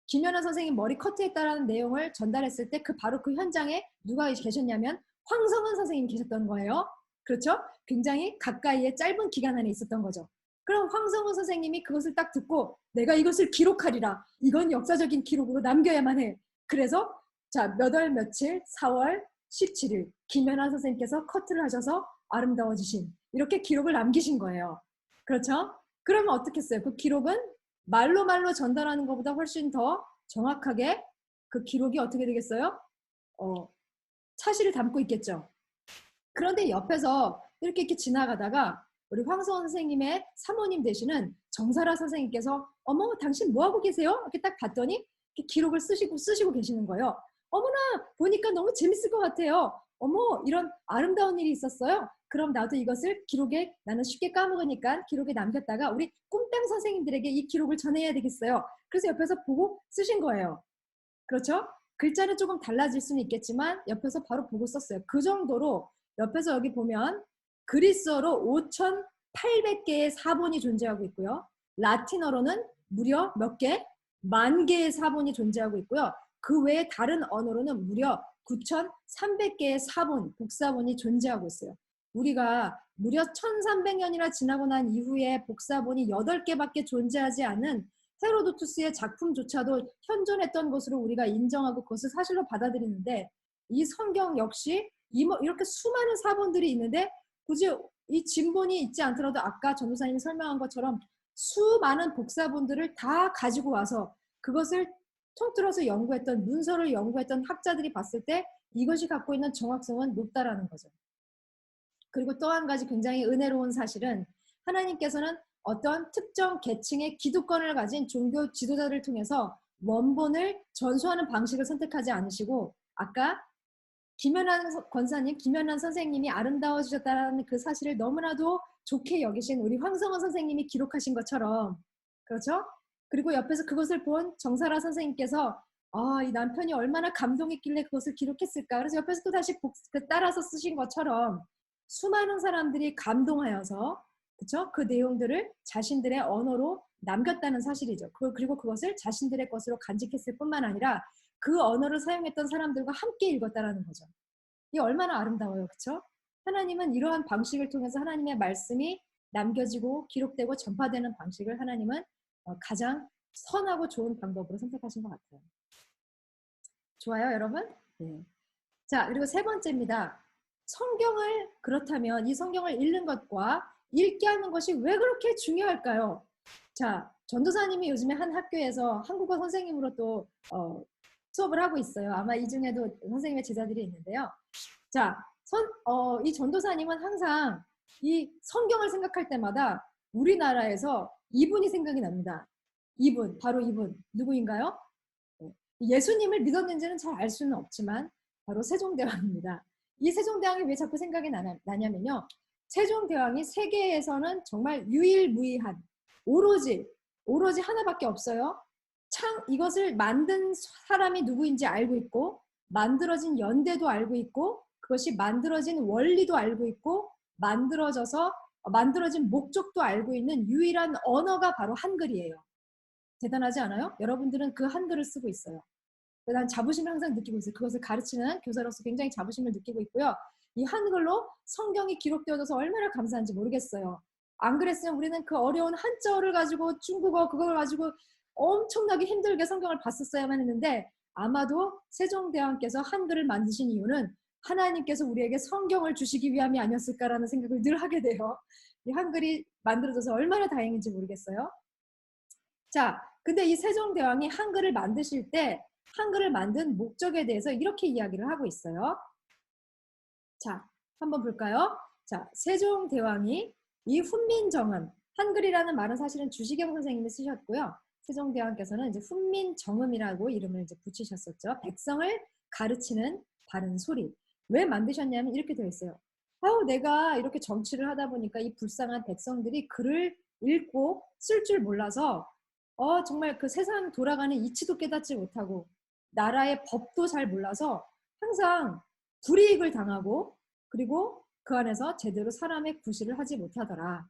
김연아 선생님 머리 커트했다라는 내용을 전달했을 때 바로 그 현장에 누가 계셨냐면 황성은 선생님이 계셨던 거예요. 그렇죠? 굉장히 가까이에 짧은 기간 안에 있었던 거죠. 그럼 황성은 선생님이 그것을 딱 듣고 내가 이것을 기록하리라. 이건 역사적인 기록으로 남겨야만 해. 그래서 자, 몇 월 며칠 4월 17일 김연아 선생님께서 커트를 하셔서 아름다워지신 이렇게 기록을 남기신 거예요. 그렇죠? 그러면 어떻게 했어요? 그 기록은 말로 전달하는 것보다 훨씬 더 정확하게 그 기록이 어떻게 되겠어요? 사실을 담고 있겠죠. 그런데 옆에서 이렇게 지나가다가 우리 황성원 선생님의 사모님 되시는 정사라 선생님께서 어머 당신 뭐 하고 계세요? 이렇게 딱 봤더니 이렇게 기록을 쓰시고 계시는 거예요. 어머나 보니까 너무 재밌을 것 같아요. 어머 이런 아름다운 일이 있었어요. 그럼 나도 이것을 기록에 나는 쉽게 까먹으니까 기록에 남겼다가 우리 꿈땅 선생님들에게 이 기록을 전해야 되겠어요. 그래서 옆에서 보고 쓰신 거예요. 그렇죠? 글자는 조금 달라질 수는 있겠지만 옆에서 바로 보고 썼어요. 그 정도로 옆에서 여기 보면 그리스어로 5,800개의 사본이 존재하고 있고요. 라틴어로는 무려 몇 개? 10,000개의 사본이 존재하고 있고요. 그 외에 다른 언어로는 무려 9,300개의 사본, 복사본이 존재하고 있어요. 우리가 무려 1,300년이나 지나고 난 이후에 복사본이 8개밖에 존재하지 않은 헤로도투스의 작품조차도 현존했던 것으로 우리가 인정하고 그것을 사실로 받아들이는데 이 성경 역시 이렇게 수많은 사본들이 있는데 굳이 이 진본이 있지 않더라도 아까 전도사님이 설명한 것처럼 수많은 복사본들을 다 가지고 와서 그것을 통틀어서 연구했던 문서를 연구했던 학자들이 봤을 때 이것이 갖고 있는 정확성은 높다라는 거죠. 그리고 또 한 가지 굉장히 은혜로운 사실은 하나님께서는 어떤 특정 계층의 기득권을 가진 종교 지도자를 통해서 원본을 전수하는 방식을 선택하지 않으시고 아까 김연한 권사님, 김연한 선생님이 아름다워지셨다는 그 사실을 너무나도 좋게 여기신 우리 황성원 선생님이 기록하신 것처럼 그렇죠? 그리고 옆에서 그것을 본 정사라 선생님께서 이 남편이 얼마나 감동했길래 그것을 기록했을까? 그래서 옆에서 또 다시 따라서 쓰신 것처럼 수많은 사람들이 감동하여서 그렇죠? 그 내용들을 자신들의 언어로 남겼다는 사실이죠. 그리고 그것을 자신들의 것으로 간직했을 뿐만 아니라 그 언어를 사용했던 사람들과 함께 읽었다라는 거죠. 이게 얼마나 아름다워요. 그렇죠? 하나님은 이러한 방식을 통해서 하나님의 말씀이 남겨지고 기록되고 전파되는 방식을 하나님은 가장 선하고 좋은 방법으로 선택하신 것 같아요. 좋아요, 여러분? 네. 자, 그리고 세 번째입니다. 성경을 그렇다면 이 성경을 읽는 것과 읽게 하는 것이 왜 그렇게 중요할까요? 자, 전도사님이 요즘에 한 학교에서 한국어 선생님으로 또 수업을 하고 있어요. 아마 이 중에도 선생님의 제자들이 있는데요. 자, 이 전도사님은 항상 이 성경을 생각할 때마다 우리나라에서 이분이 생각이 납니다. 바로 이분. 누구인가요? 예수님을 믿었는지는 잘 알 수는 없지만 바로 세종대왕입니다. 이 세종대왕이 왜 자꾸 생각이 나냐면요. 세종대왕이 세계에서는 정말 유일무이한 오로지 하나밖에 없어요. 이것을 만든 사람이 누구인지 알고 있고 만들어진 연대도 알고 있고 그것이 만들어진 원리도 알고 있고 만들어진 목적도 알고 있는 유일한 언어가 바로 한글이에요. 대단하지 않아요? 여러분들은 그 한글을 쓰고 있어요. 난 자부심을 항상 느끼고 있어요. 그것을 가르치는 교사로서 굉장히 자부심을 느끼고 있고요. 이 한글로 성경이 기록되어져서 얼마나 감사한지 모르겠어요. 안 그랬으면 우리는 그 어려운 한자어를 가지고 중국어 그걸 가지고 엄청나게 힘들게 성경을 봤었어야만 했는데 아마도 세종대왕께서 한글을 만드신 이유는 하나님께서 우리에게 성경을 주시기 위함이 아니었을까라는 생각을 늘 하게 돼요. 이 한글이 만들어져서 얼마나 다행인지 모르겠어요. 자, 근데 이 세종대왕이 한글을 만드실 때 한글을 만든 목적에 대해서 이렇게 이야기를 하고 있어요. 자, 한번 볼까요? 자, 세종대왕이 이 훈민정음, 한글이라는 말은 사실은 주시경 선생님이 쓰셨고요. 세종대왕께서는 이제 훈민정음이라고 이름을 이제 붙이셨었죠. 백성을 가르치는 바른 소리. 왜 만드셨냐면 이렇게 되어 있어요. 내가 이렇게 정치를 하다 보니까 이 불쌍한 백성들이 글을 읽고 쓸 줄 몰라서 정말 그 세상 돌아가는 이치도 깨닫지 못하고 나라의 법도 잘 몰라서 항상 불이익을 당하고 그리고 그 안에서 제대로 사람의 구실을 하지 못하더라.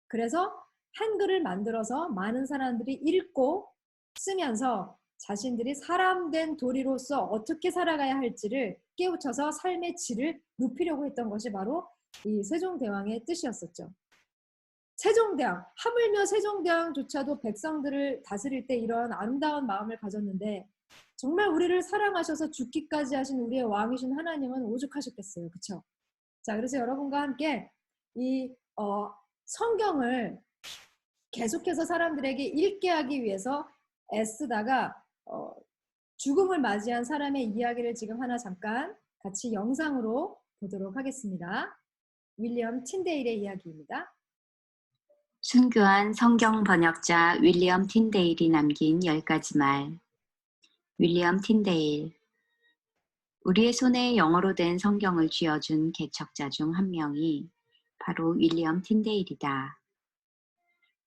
그래서 한글을 만들어서 많은 사람들이 읽고 쓰면서 자신들이 사람된 도리로서 어떻게 살아가야 할지를 깨우쳐서 삶의 질을 높이려고 했던 것이 바로 이 세종대왕의 뜻이었었죠. 세종대왕, 하물며 세종대왕조차도 백성들을 다스릴 때 이런 아름다운 마음을 가졌는데 정말 우리를 사랑하셔서 죽기까지 하신 우리의 왕이신 하나님은 오죽하셨겠어요. 그렇죠? 자, 그래서 여러분과 함께 이 성경을 계속해서 사람들에게 읽게 하기 위해서 애쓰다가 죽음을 맞이한 사람의 이야기를 지금 하나 잠깐 같이 영상으로 보도록 하겠습니다. 윌리엄 틴데일의 이야기입니다. 순교한 성경 번역자 윌리엄 틴데일이 남긴 10가지 말. 윌리엄 틴데일. 우리의 손에 영어로 된 성경을 쥐어준 개척자 중 한 명이 바로 윌리엄 틴데일이다.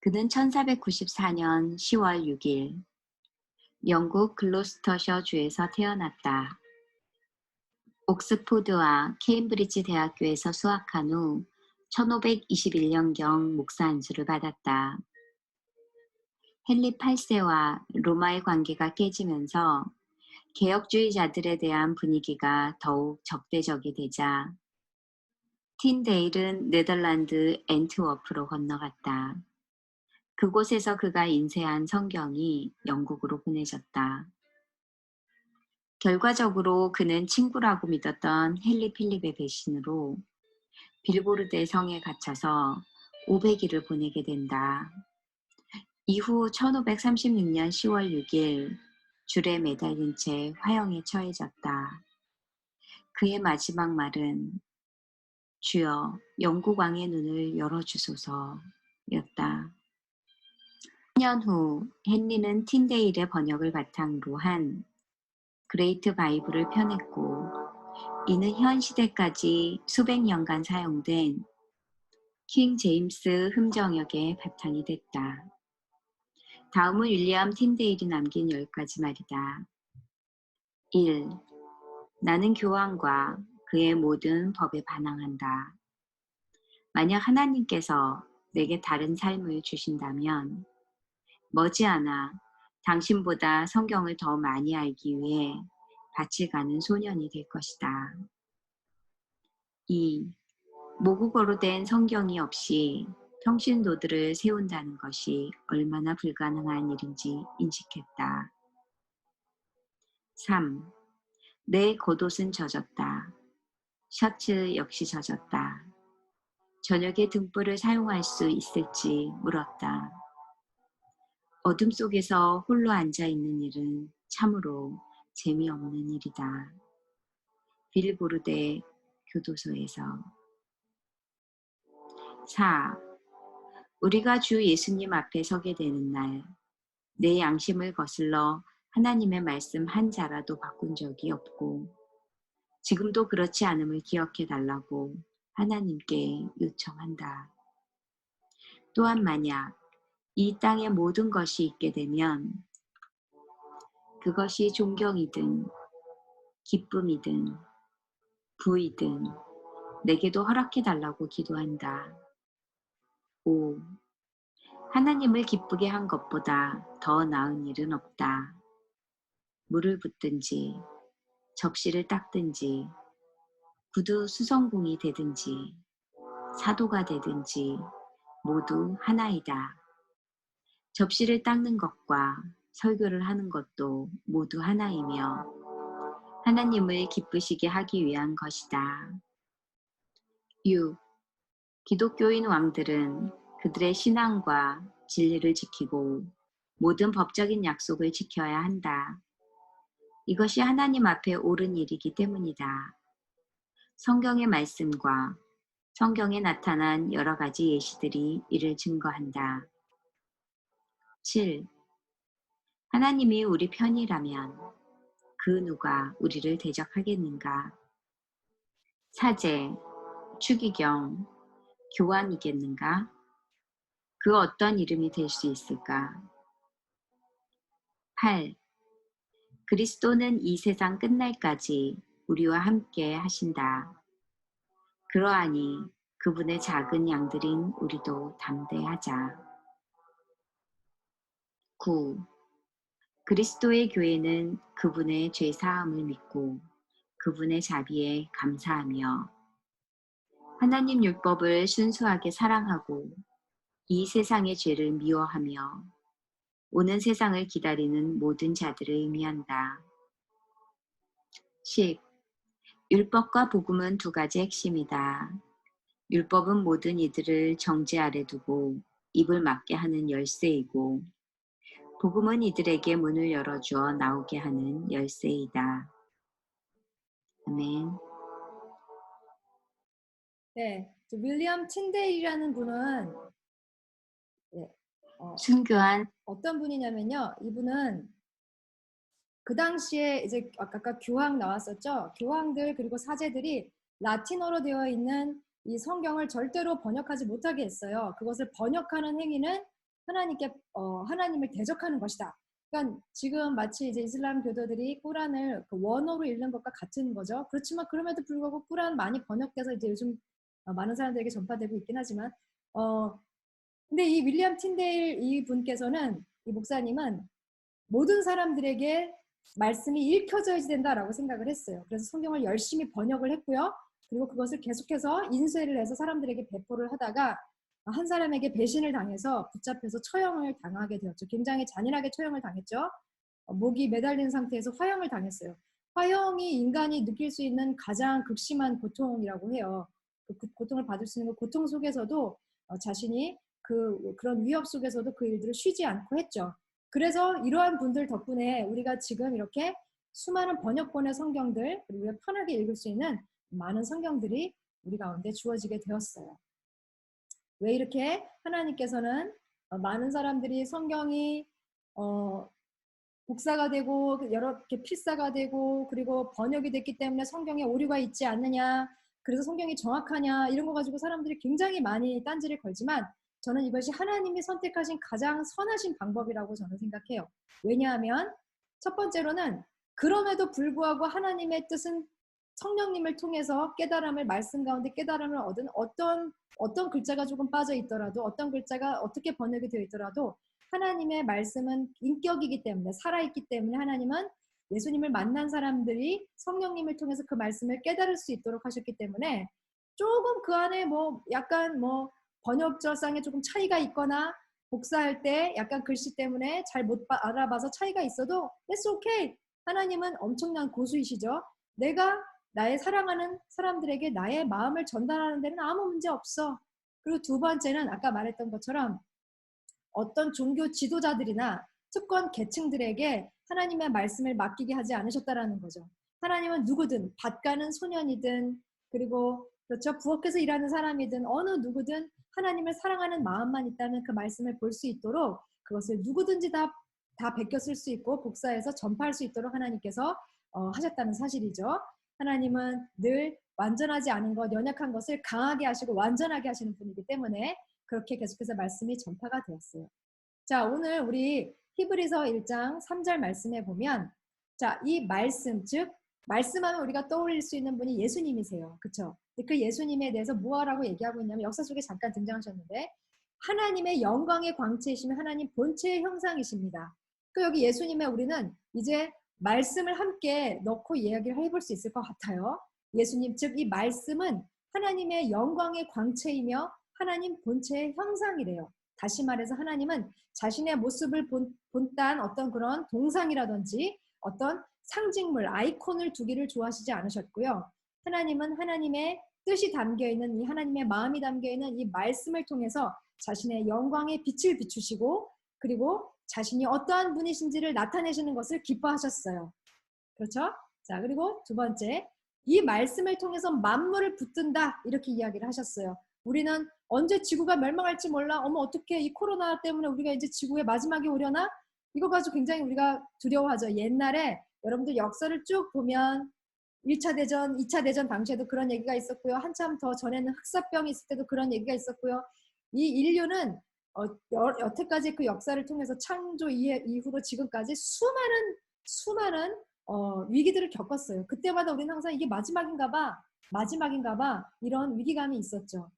그는 1494년 10월 6일 영국 글로스터셔 주에서 태어났다. 옥스포드와 케임브리지 대학교에서 수학한 후 1521년경 목사 안수를 받았다. 헨리 8세와 로마의 관계가 깨지면서 개혁주의자들에 대한 분위기가 더욱 적대적이 되자 틴데일은 네덜란드 앤트워프로 건너갔다. 그곳에서 그가 인쇄한 성경이 영국으로 보내졌다. 결과적으로 그는 친구라고 믿었던 헨리 필립의 배신으로 빌보르드의 성에 갇혀서 500일을 보내게 된다. 이후 1536년 10월 6일 줄에 매달린 채 화형에 처해졌다. 그의 마지막 말은 주여 영국 왕의 눈을 열어주소서 였다. 10년 후 헨리는 틴데일의 번역을 바탕으로 한 그레이트 바이블을 펴냈고 이는 현 시대까지 수백 년간 사용된 킹 제임스 흠정역의 바탕이 됐다. 다음은 윌리엄 틴데일이 남긴 10가지 말이다. 1. 나는 교황과 그의 모든 법에 반항한다. 만약 하나님께서 내게 다른 삶을 주신다면 머지않아 당신보다 성경을 더 많이 알기 위해 밭을 가는 소년이 될 것이다. 2. 모국어로 된 성경이 없이 평신도들을 세운다는 것이 얼마나 불가능한 일인지 인식했다. 3. 내 겉옷은 젖었다. 셔츠 역시 젖었다. 저녁에 등불을 사용할 수 있을지 물었다. 어둠 속에서 홀로 앉아있는 일은 참으로 재미없는 일이다. 빌보르데 교도소에서. 4. 우리가 주 예수님 앞에 서게 되는 날, 내 양심을 거슬러 하나님의 말씀 한 자라도 바꾼 적이 없고 지금도 그렇지 않음을 기억해 달라고 하나님께 요청한다. 또한 만약 이 땅의 모든 것이 있게 되면 그것이 존경이든 기쁨이든 부이든 내게도 허락해 달라고 기도한다. 5. 하나님을 기쁘게 한 것보다 더 나은 일은 없다. 물을 붓든지 접시를 닦든지 구두 수성공이 되든지 사도가 되든지 모두 하나이다. 접시를 닦는 것과 설교를 하는 것도 모두 하나이며 하나님을 기쁘시게 하기 위한 것이다. 6. 기독교인 왕들은 그들의 신앙과 진리를 지키고 모든 법적인 약속을 지켜야 한다. 이것이 하나님 앞에 옳은 일이기 때문이다. 성경의 말씀과 성경에 나타난 여러 가지 예시들이 이를 증거한다. 7. 하나님이 우리 편이라면 그 누가 우리를 대적하겠는가? 사제, 추기경, 교황이겠는가? 그 어떤 이름이 될 수 있을까? 8. 그리스도는 이 세상 끝날까지 우리와 함께 하신다. 그러하니 그분의 작은 양들인 우리도 담대하자. 9. 그리스도의 교회는 그분의 죄 사함을 믿고 그분의 자비에 감사하며 하나님 율법을 순수하게 사랑하고 이 세상의 죄를 미워하며 오는 세상을 기다리는 모든 자들을 의미한다. 10. 율법과 복음은 두 가지 핵심이다. 율법은 모든 이들을 정죄 아래 두고 입을 막게 하는 열쇠이고 복음은 이들에게 문을 열어주어 나오게 하는 열쇠이다. 아멘. 네, 윌리엄 틴데일이라는 분은 순교한 어떤 분이냐면요. 이분은 그 당시에 이제 아까 교황 나왔었죠. 교황들 그리고 사제들이 라틴어로 되어 있는 이 성경을 절대로 번역하지 못하게 했어요. 그것을 번역하는 행위는 하나님을 대적하는 것이다. 그러니까 지금 마치 이제 이슬람 교도들이 꾸란을 그 원어로 읽는 것과 같은 거죠. 그렇지만 그럼에도 불구하고 꾸란 많이 번역돼서 이제 요즘 많은 사람들에게 전파되고 있긴 하지만 근데 이 윌리엄 틴데일 이 분께서는 이 목사님은 모든 사람들에게 말씀이 읽혀져야 된다라고 생각을 했어요. 그래서 성경을 열심히 번역을 했고요. 그리고 그것을 계속해서 인쇄를 해서 사람들에게 배포를 하다가 한 사람에게 배신을 당해서 붙잡혀서 처형을 당하게 되었죠. 굉장히 잔인하게 처형을 당했죠. 목이 매달린 상태에서 화형을 당했어요. 화형이 인간이 느낄 수 있는 가장 극심한 고통이라고 해요. 그 고통을 받을 수 있는 그 고통 속에서도 자신이 그런 위협 속에서도 그 일들을 쉬지 않고 했죠. 그래서 이러한 분들 덕분에 우리가 지금 이렇게 수많은 번역본의 성경들, 그리고 우리가 편하게 읽을 수 있는 많은 성경들이 우리 가운데 주어지게 되었어요. 왜 이렇게 하나님께서는 많은 사람들이 성경이 복사가 되고 여러 개 필사가 되고 그리고 번역이 됐기 때문에 성경에 오류가 있지 않느냐, 그래서 성경이 정확하냐 이런 거 가지고 사람들이 굉장히 많이 딴지를 걸지만 저는 이것이 하나님이 선택하신 가장 선하신 방법이라고 저는 생각해요. 왜냐하면 첫 번째로는 그럼에도 불구하고 하나님의 뜻은 성령님을 통해서 깨달음을 말씀 가운데 깨달음을 얻은 어떤 글자가 조금 빠져 있더라도 어떤 글자가 어떻게 번역이 되어 있더라도 하나님의 말씀은 인격이기 때문에 살아있기 때문에 하나님은 예수님을 만난 사람들이 성령님을 통해서 그 말씀을 깨달을 수 있도록 하셨기 때문에 조금 그 안에 약간 번역절상에 조금 차이가 있거나 복사할 때 약간 글씨 때문에 잘 못 알아봐서 차이가 있어도 It's okay. 하나님은 엄청난 고수이시죠. 내가 나의 사랑하는 사람들에게 나의 마음을 전달하는 데는 아무 문제 없어. 그리고 두 번째는 아까 말했던 것처럼 어떤 종교 지도자들이나 특권 계층들에게 하나님의 말씀을 맡기게 하지 않으셨다라는 거죠. 하나님은 누구든 밭 가는 소년이든 그리고 그렇죠. 부엌에서 일하는 사람이든 어느 누구든 하나님을 사랑하는 마음만 있다면 그 말씀을 볼 수 있도록 그것을 누구든지 다 베껴 쓸 수 있고 복사해서 전파할 수 있도록 하나님께서 하셨다는 사실이죠. 하나님은 늘 완전하지 않은 것, 연약한 것을 강하게 하시고 완전하게 하시는 분이기 때문에 그렇게 계속해서 말씀이 전파가 되었어요. 자, 오늘 우리 히브리서 1장 3절 말씀에 보면 자, 이 말씀, 즉 말씀하면 우리가 떠올릴 수 있는 분이 예수님이세요. 그렇죠? 그 예수님에 대해서 뭐라고 얘기하고 있냐면 역사 속에 잠깐 등장하셨는데 하나님의 영광의 광채이시며 하나님 본체의 형상이십니다. 그 여기 예수님의 우리는 이제 말씀을 함께 넣고 이야기를 해볼 수 있을 것 같아요. 예수님, 즉 이 말씀은 하나님의 영광의 광채이며 하나님 본체의 형상이래요. 다시 말해서 하나님은 자신의 모습을 본딴 어떤 그런 동상이라든지 어떤 상징물, 아이콘을 두기를 좋아하시지 않으셨고요. 하나님은 하나님의 뜻이 담겨있는 이 하나님의 마음이 담겨있는 이 말씀을 통해서 자신의 영광의 빛을 비추시고 그리고 자신이 어떠한 분이신지를 나타내시는 것을 기뻐하셨어요. 그렇죠? 자, 그리고 두 번째, 이 말씀을 통해서 만물을 붙든다 이렇게 이야기를 하셨어요. 우리는 언제 지구가 멸망할지 몰라. 어머 어떻게 이 코로나 때문에 우리가 이제 지구의 마지막이 오려나? 이거 가지고 굉장히 우리가 두려워하죠. 옛날에 여러분들 역사를 쭉 보면 1차 대전, 2차 대전 당시에도 그런 얘기가 있었고요. 한참 더 전에는 흑사병이 있을 때도 그런 얘기가 있었고요. 이 인류는 여태까지 그 역사를 통해서 창조 이후로 지금까지 수많은 위기들을 겪었어요. 그때마다 우리는 항상 이게 마지막인가 봐 이런 위기감이 있었죠.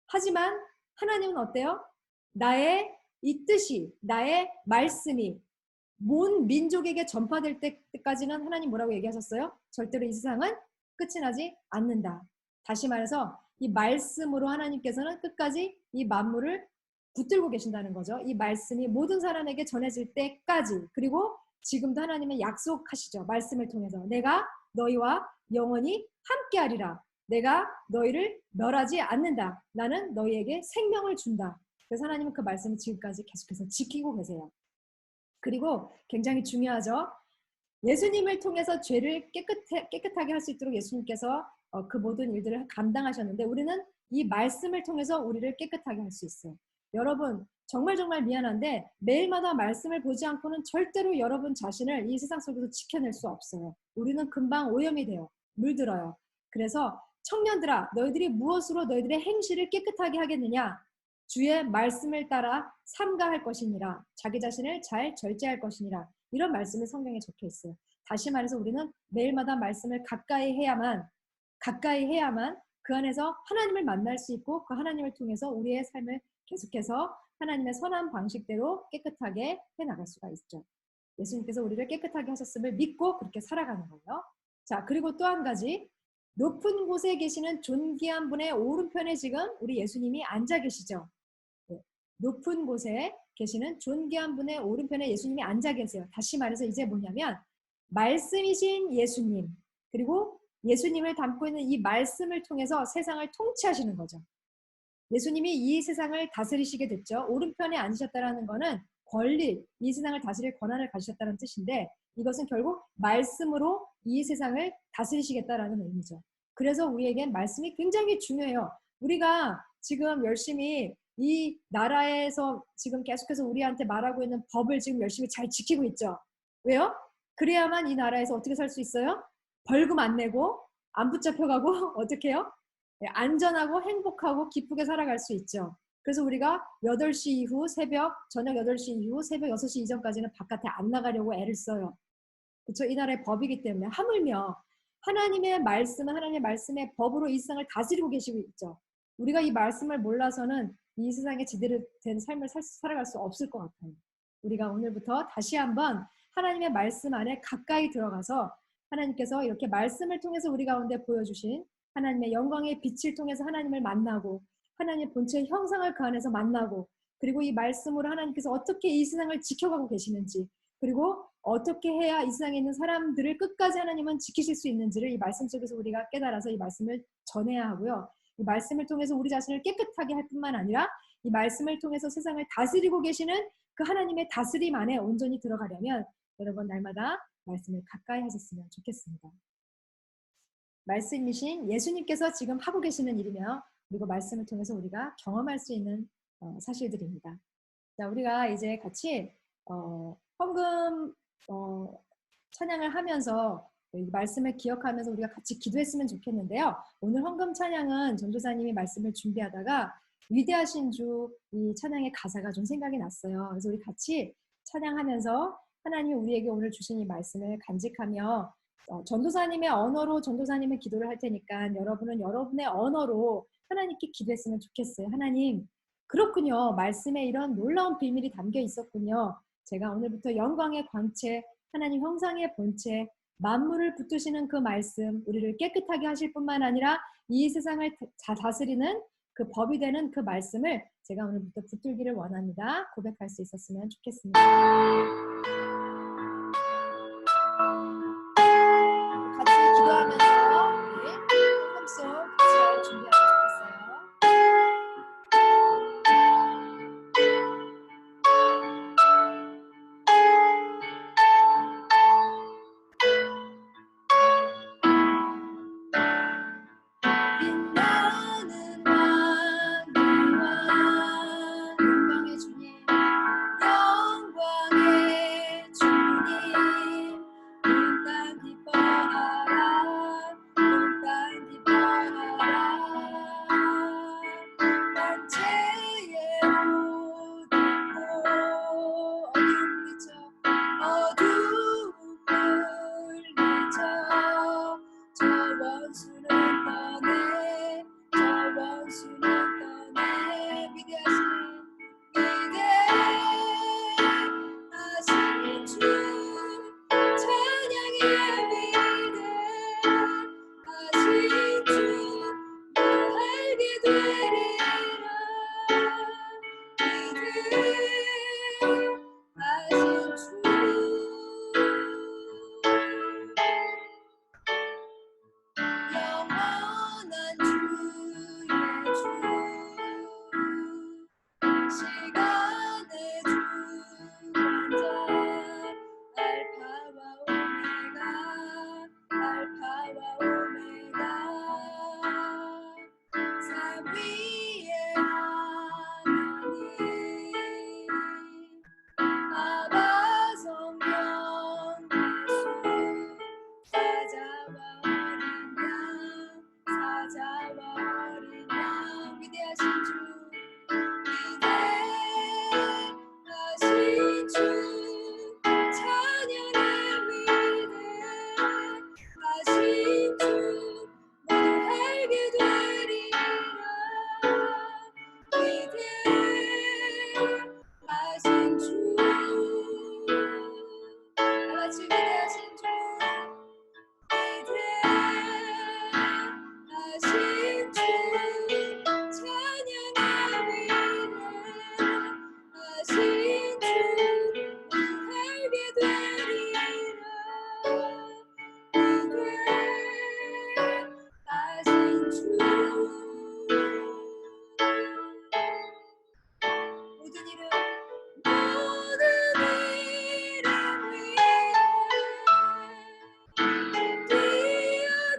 하지만 하나님은 어때요? 나의 이 뜻이, 나의 말씀이 온 민족에게 전파될 때까지는 하나님 뭐라고 얘기하셨어요? 절대로 이 세상은 끝이 나지 않는다. 다시 말해서 이 말씀으로 하나님께서는 끝까지 이 만물을 붙들고 계신다는 거죠. 이 말씀이 모든 사람에게 전해질 때까지. 그리고 지금도 하나님은 약속하시죠. 말씀을 통해서 내가 너희와 영원히 함께하리라. 내가 너희를 멸하지 않는다. 나는 너희에게 생명을 준다. 그래서 하나님은 그 말씀을 지금까지 계속해서 지키고 계세요. 그리고 굉장히 중요하죠. 예수님을 통해서 죄를 깨끗하게 할 수 있도록 예수님께서 그 모든 일들을 감당하셨는데 우리는 이 말씀을 통해서 우리를 깨끗하게 할 수 있어요. 여러분, 정말 정말 미안한데 매일마다 말씀을 보지 않고는 절대로 여러분 자신을 이 세상 속에서 지켜낼 수 없어요. 우리는 금방 오염이 돼요. 물들어요. 그래서 청년들아, 너희들이 무엇으로 너희들의 행실을 깨끗하게 하겠느냐? 주의 말씀을 따라 삼가할 것이니라. 자기 자신을 잘 절제할 것이니라. 이런 말씀이 성경에 적혀 있어요. 다시 말해서 우리는 매일마다 말씀을 가까이 해야만 그 안에서 하나님을 만날 수 있고 그 하나님을 통해서 우리의 삶을 계속해서 하나님의 선한 방식대로 깨끗하게 해나갈 수가 있죠. 예수님께서 우리를 깨끗하게 하셨음을 믿고 그렇게 살아가는 거예요. 자, 그리고 또 한 가지, 높은 곳에 계시는 존귀한 분의 오른편에 지금 우리 예수님이 앉아 계시죠. 네. 높은 곳에 계시는 존귀한 분의 오른편에 예수님이 앉아 계세요. 다시 말해서 이제 뭐냐면 말씀이신 예수님, 그리고 예수님을 담고 있는 이 말씀을 통해서 세상을 통치하시는 거죠. 예수님이 이 세상을 다스리시게 됐죠. 오른편에 앉으셨다는 것은 권리, 이 세상을 다스릴 권한을 가지셨다는 뜻인데 이것은 결국 말씀으로 이 세상을 다스리시겠다라는 의미죠. 그래서 우리에겐 말씀이 굉장히 중요해요. 우리가 지금 열심히 이 나라에서 지금 계속해서 우리한테 말하고 있는 법을 지금 열심히 잘 지키고 있죠. 왜요? 그래야만 이 나라에서 어떻게 살 수 있어요? 벌금 안 내고 안 붙잡혀가고 어떻게 해요? 안전하고 행복하고 기쁘게 살아갈 수 있죠. 그래서 우리가 8시 이후 저녁 8시 이후 새벽 6시 이전까지는 바깥에 안 나가려고 애를 써요. 그렇죠? 이 나라의 법이기 때문에. 하물며 하나님의 말씀은 하나님의 말씀의 법으로 이 세상을 다스리고 계시고 있죠. 우리가 이 말씀을 몰라서는 이 세상에 제대로 된 삶을 살아갈 수 없을 것 같아요. 우리가 오늘부터 다시 한번 하나님의 말씀 안에 가까이 들어가서 하나님께서 이렇게 말씀을 통해서 우리 가운데 보여주신 하나님의 영광의 빛을 통해서 하나님을 만나고 하나님의 본체의 형상을 그 안에서 만나고 그리고 이 말씀으로 하나님께서 어떻게 이 세상을 지켜가고 계시는지 그리고 어떻게 해야 이 세상에 있는 사람들을 끝까지 하나님은 지키실 수 있는지를 이 말씀 속에서 우리가 깨달아서 이 말씀을 전해야 하고요. 이 말씀을 통해서 우리 자신을 깨끗하게 할 뿐만 아니라 이 말씀을 통해서 세상을 다스리고 계시는 그 하나님의 다스림 안에 온전히 들어가려면 여러분 날마다 말씀을 가까이 하셨으면 좋겠습니다. 말씀이신 예수님께서 지금 하고 계시는 일이며 그리고 말씀을 통해서 우리가 경험할 수 있는 사실들입니다. 자, 우리가 이제 같이 헌금 찬양을 하면서 이 말씀을 기억하면서 우리가 같이 기도했으면 좋겠는데요. 오늘 헌금 찬양은 전도사님이 말씀을 준비하다가 위대하신 주 이 찬양의 가사가 좀 생각이 났어요. 그래서 우리 같이 찬양하면서 하나님이 우리에게 오늘 주신 이 말씀을 간직하며 전도사님의 언어로 전도사님의 기도를 할 테니까 여러분은 여러분의 언어로 하나님께 기도했으면 좋겠어요. 하나님, 그렇군요. 말씀에 이런 놀라운 비밀이 담겨 있었군요. 제가 오늘부터 영광의 광채, 하나님 형상의 본체, 만물을 붙드시는 그 말씀, 우리를 깨끗하게 하실 뿐만 아니라 이 세상을 다스리는 그 법이 되는 그 말씀을 제가 오늘부터 붙들기를 원합니다. 고백할 수 있었으면 좋겠습니다. 같이 기도하면서 우리 헌금송 같이 준비하면 좋겠어요. 빛나는 왕과 영광의 주님, 영광의 같이 위대하신 주 위대하신 주 찬양의 위대하신 주 알게 되리라 위대하신 주 모든 이름 모든 이름 위에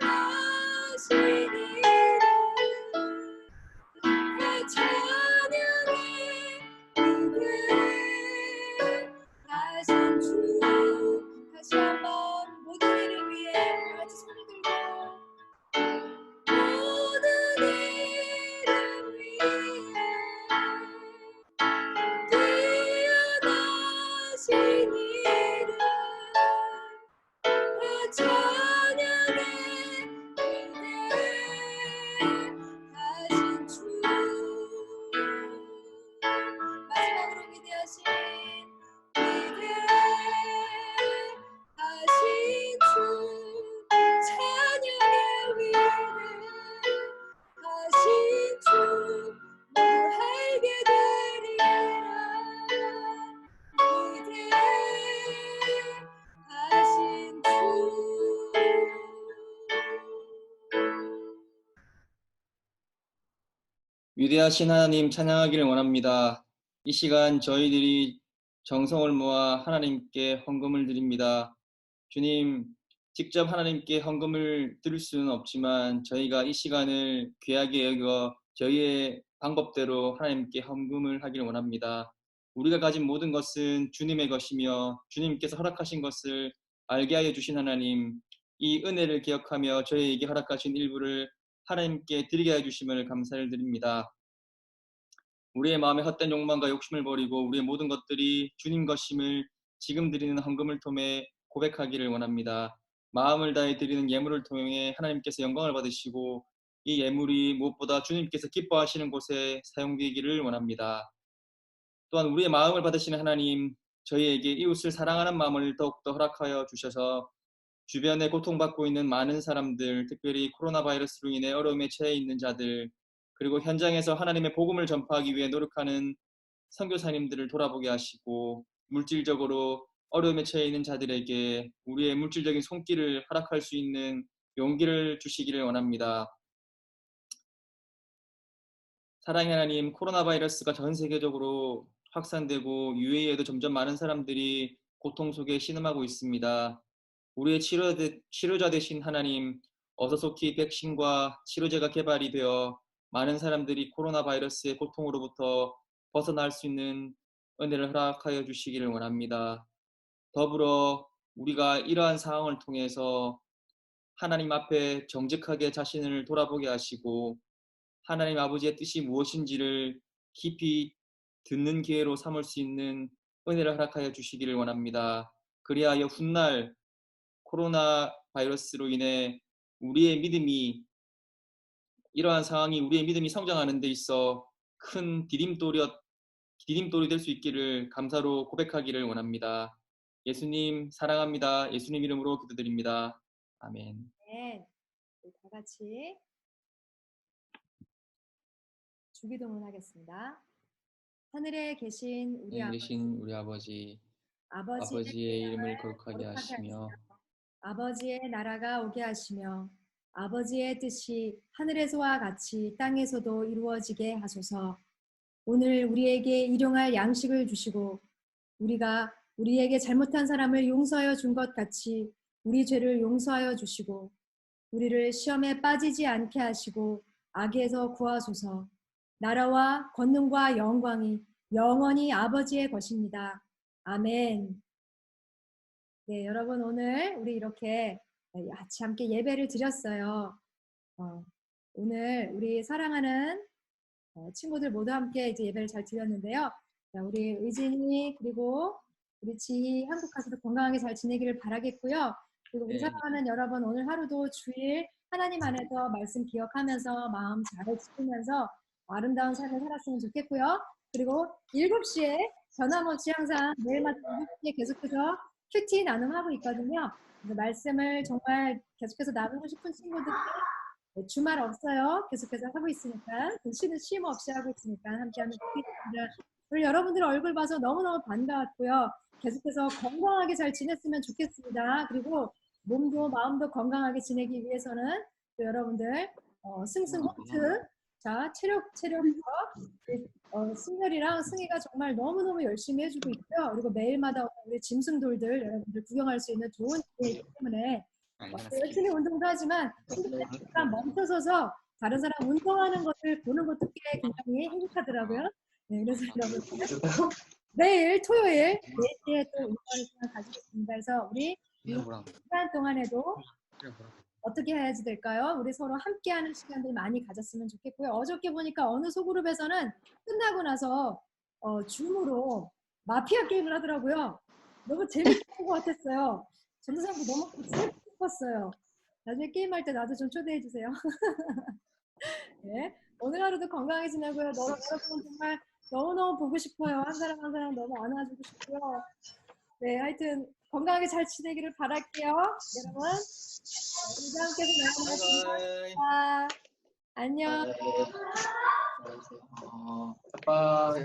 뛰어나신 이름 그 찬양의 위대하신 주 다시 한번 모든 이름 위에 같이 손을 들고 모든 이름 위에 뛰어나신 이름 그 찬양의 위대하신 주 마지막으로 위대하신 주 찬양의 위대하신 주 모두 알게 되리라 위대하신 주 위대하신 하나님 찬양하기를 원합니다. 이 시간 저희들이 정성을 모아 하나님께 헌금을 드립니다. 주님, 직접 하나님께 헌금을 드릴 수는 없지만 저희가 이 시간을 귀하게 여겨 저희의 방법대로 하나님께 헌금을 하기를 원합니다. 우리가 가진 모든 것은 주님의 것이며 주님께서 허락하신 것을 알게 하여 주신 하나님, 이 은혜를 기억하며 저희에게 허락하신 일부를 하나님께 드리게 하여 주심을 감사를 드립니다. 우리의 마음의 헛된 욕망과 욕심을 버리고 우리의 모든 것들이 주님 것임을 지금 드리는 헌금을 통해 고백하기를 원합니다. 마음을 다해 드리는 예물을 통해 하나님께서 영광을 받으시고 이 예물이 무엇보다 주님께서 기뻐하시는 곳에 사용되기를 원합니다. 또한 우리의 마음을 받으시는 하나님, 저희에게 이웃을 사랑하는 마음을 더욱더 허락하여 주셔서 주변에 고통받고 있는 많은 사람들, 특별히 코로나 바이러스로 인해 어려움에 처해 있는 자들, 그리고 현장에서 하나님의 복음을 전파하기 위해 노력하는 선교사님들을 돌아보게 하시고 물질적으로 어려움에 처해 있는 자들에게 우리의 물질적인 손길을 허락할 수 있는 용기를 주시기를 원합니다. 사랑의 하나님, 코로나 바이러스가 전 세계적으로 확산되고 UAE에도 점점 많은 사람들이 고통 속에 신음하고 있습니다. 우리의 치료자 되신 하나님, 어서 속히 백신과 치료제가 개발이 되어 많은 사람들이 코로나 바이러스의 고통으로부터 벗어날 수 있는 은혜를 허락하여 주시기를 원합니다. 더불어 우리가 이러한 상황을 통해서 하나님 앞에 정직하게 자신을 돌아보게 하시고 하나님 아버지의 뜻이 무엇인지를 깊이 듣는 기회로 삼을 수 있는 은혜를 허락하여 주시기를 원합니다. 그리하여 훗날 코로나 바이러스로 인해 우리의 믿음이, 이러한 상황이 우리의 믿음이 성장하는 데 있어 큰 디딤돌이 될 수 있기를 감사로 고백하기를 원합니다. 예수님 사랑합니다. 예수님 이름으로 기도드립니다. 아멘. 네, 다 같이 주기도문 하겠습니다. 하늘에 계신 우리 우리 아버지, 아버지의 이름을 거룩하게 하시며 아버지의 나라가 오게 하시며 아버지의 뜻이 하늘에서와 같이 땅에서도 이루어지게 하소서. 오늘 우리에게 일용할 양식을 주시고 우리가 우리에게 잘못한 사람을 용서하여 준 것 같이 우리 죄를 용서하여 주시고 우리를 시험에 빠지지 않게 하시고 악에서 구하소서. 나라와 권능과 영광이 영원히 아버지의 것입니다. 아멘. 네, 여러분 오늘 우리 이렇게 같이 함께 예배를 드렸어요. 오늘 우리 사랑하는 친구들 모두 함께 이제 예배를 잘 드렸는데요. 자, 우리 의진이 그리고 우리 지희 한국 가서도 건강하게 잘 지내기를 바라겠고요. 그리고 우리 네. 사랑하는 여러분 오늘 하루도 주일 하나님 안에서 말씀 기억하면서 마음 잘 지키면서 아름다운 삶을 살았으면 좋겠고요. 그리고 7시에 변함없이 항상 매일마다 7시에 계속해서 큐티 나눔하고 있거든요. 그래서 말씀을 정말 계속해서 나누고 싶은 친구들이 주말 없어요. 계속해서 하고 있으니까 쉬는 쉼 없이 하고 있으니까 함께하면 좋겠습니다. 오늘 여러분들 얼굴 봐서 너무너무 반가웠고요. 계속해서 건강하게 잘 지냈으면 좋겠습니다. 그리고 몸도 마음도 건강하게 지내기 위해서는 또 여러분들 승승호트 자 체력부터 승열이랑 승희가 정말 너무너무 열심히 해주고 있고요. 그리고 매일마다 우리 짐승돌들 여러분들 구경할 수 있는 좋은 기회이기 때문에 열심히 운동도 하지만 잠깐 멈춰서서 다른 사람 운동하는 것을 보는 것도 꽤 굉장히 행복하더라고요. 네, 그래서 여러분 내일 토요일 4시에 또 운동하는 시간 가지겠습니다. 그래서 우리 이 시간 동안에도 어떻게 해야지 될까요? 우리 서로 함께하는 시간들 많이 가졌으면 좋겠고요. 어저께 보니까 어느 소그룹에서는 끝나고 나서 줌으로 마피아 게임을 하더라고요. 너무 재밌게 한 것 같았어요. 전도사님도 너무 재밌게 싶었어요. 나중에 게임할 때 나도 좀 초대해 주세요. 네, 오늘 하루도 건강하게 지내고요. 여러분 정말 너무너무 보고 싶어요. 한 사람 한 사람 너무 안아주고 싶고요. 네, 하여튼 건강하게 잘 지내기를 바랄게요. 여러분, 우리와 함께해서 너무 고맙습니다. 안녕. 빠이.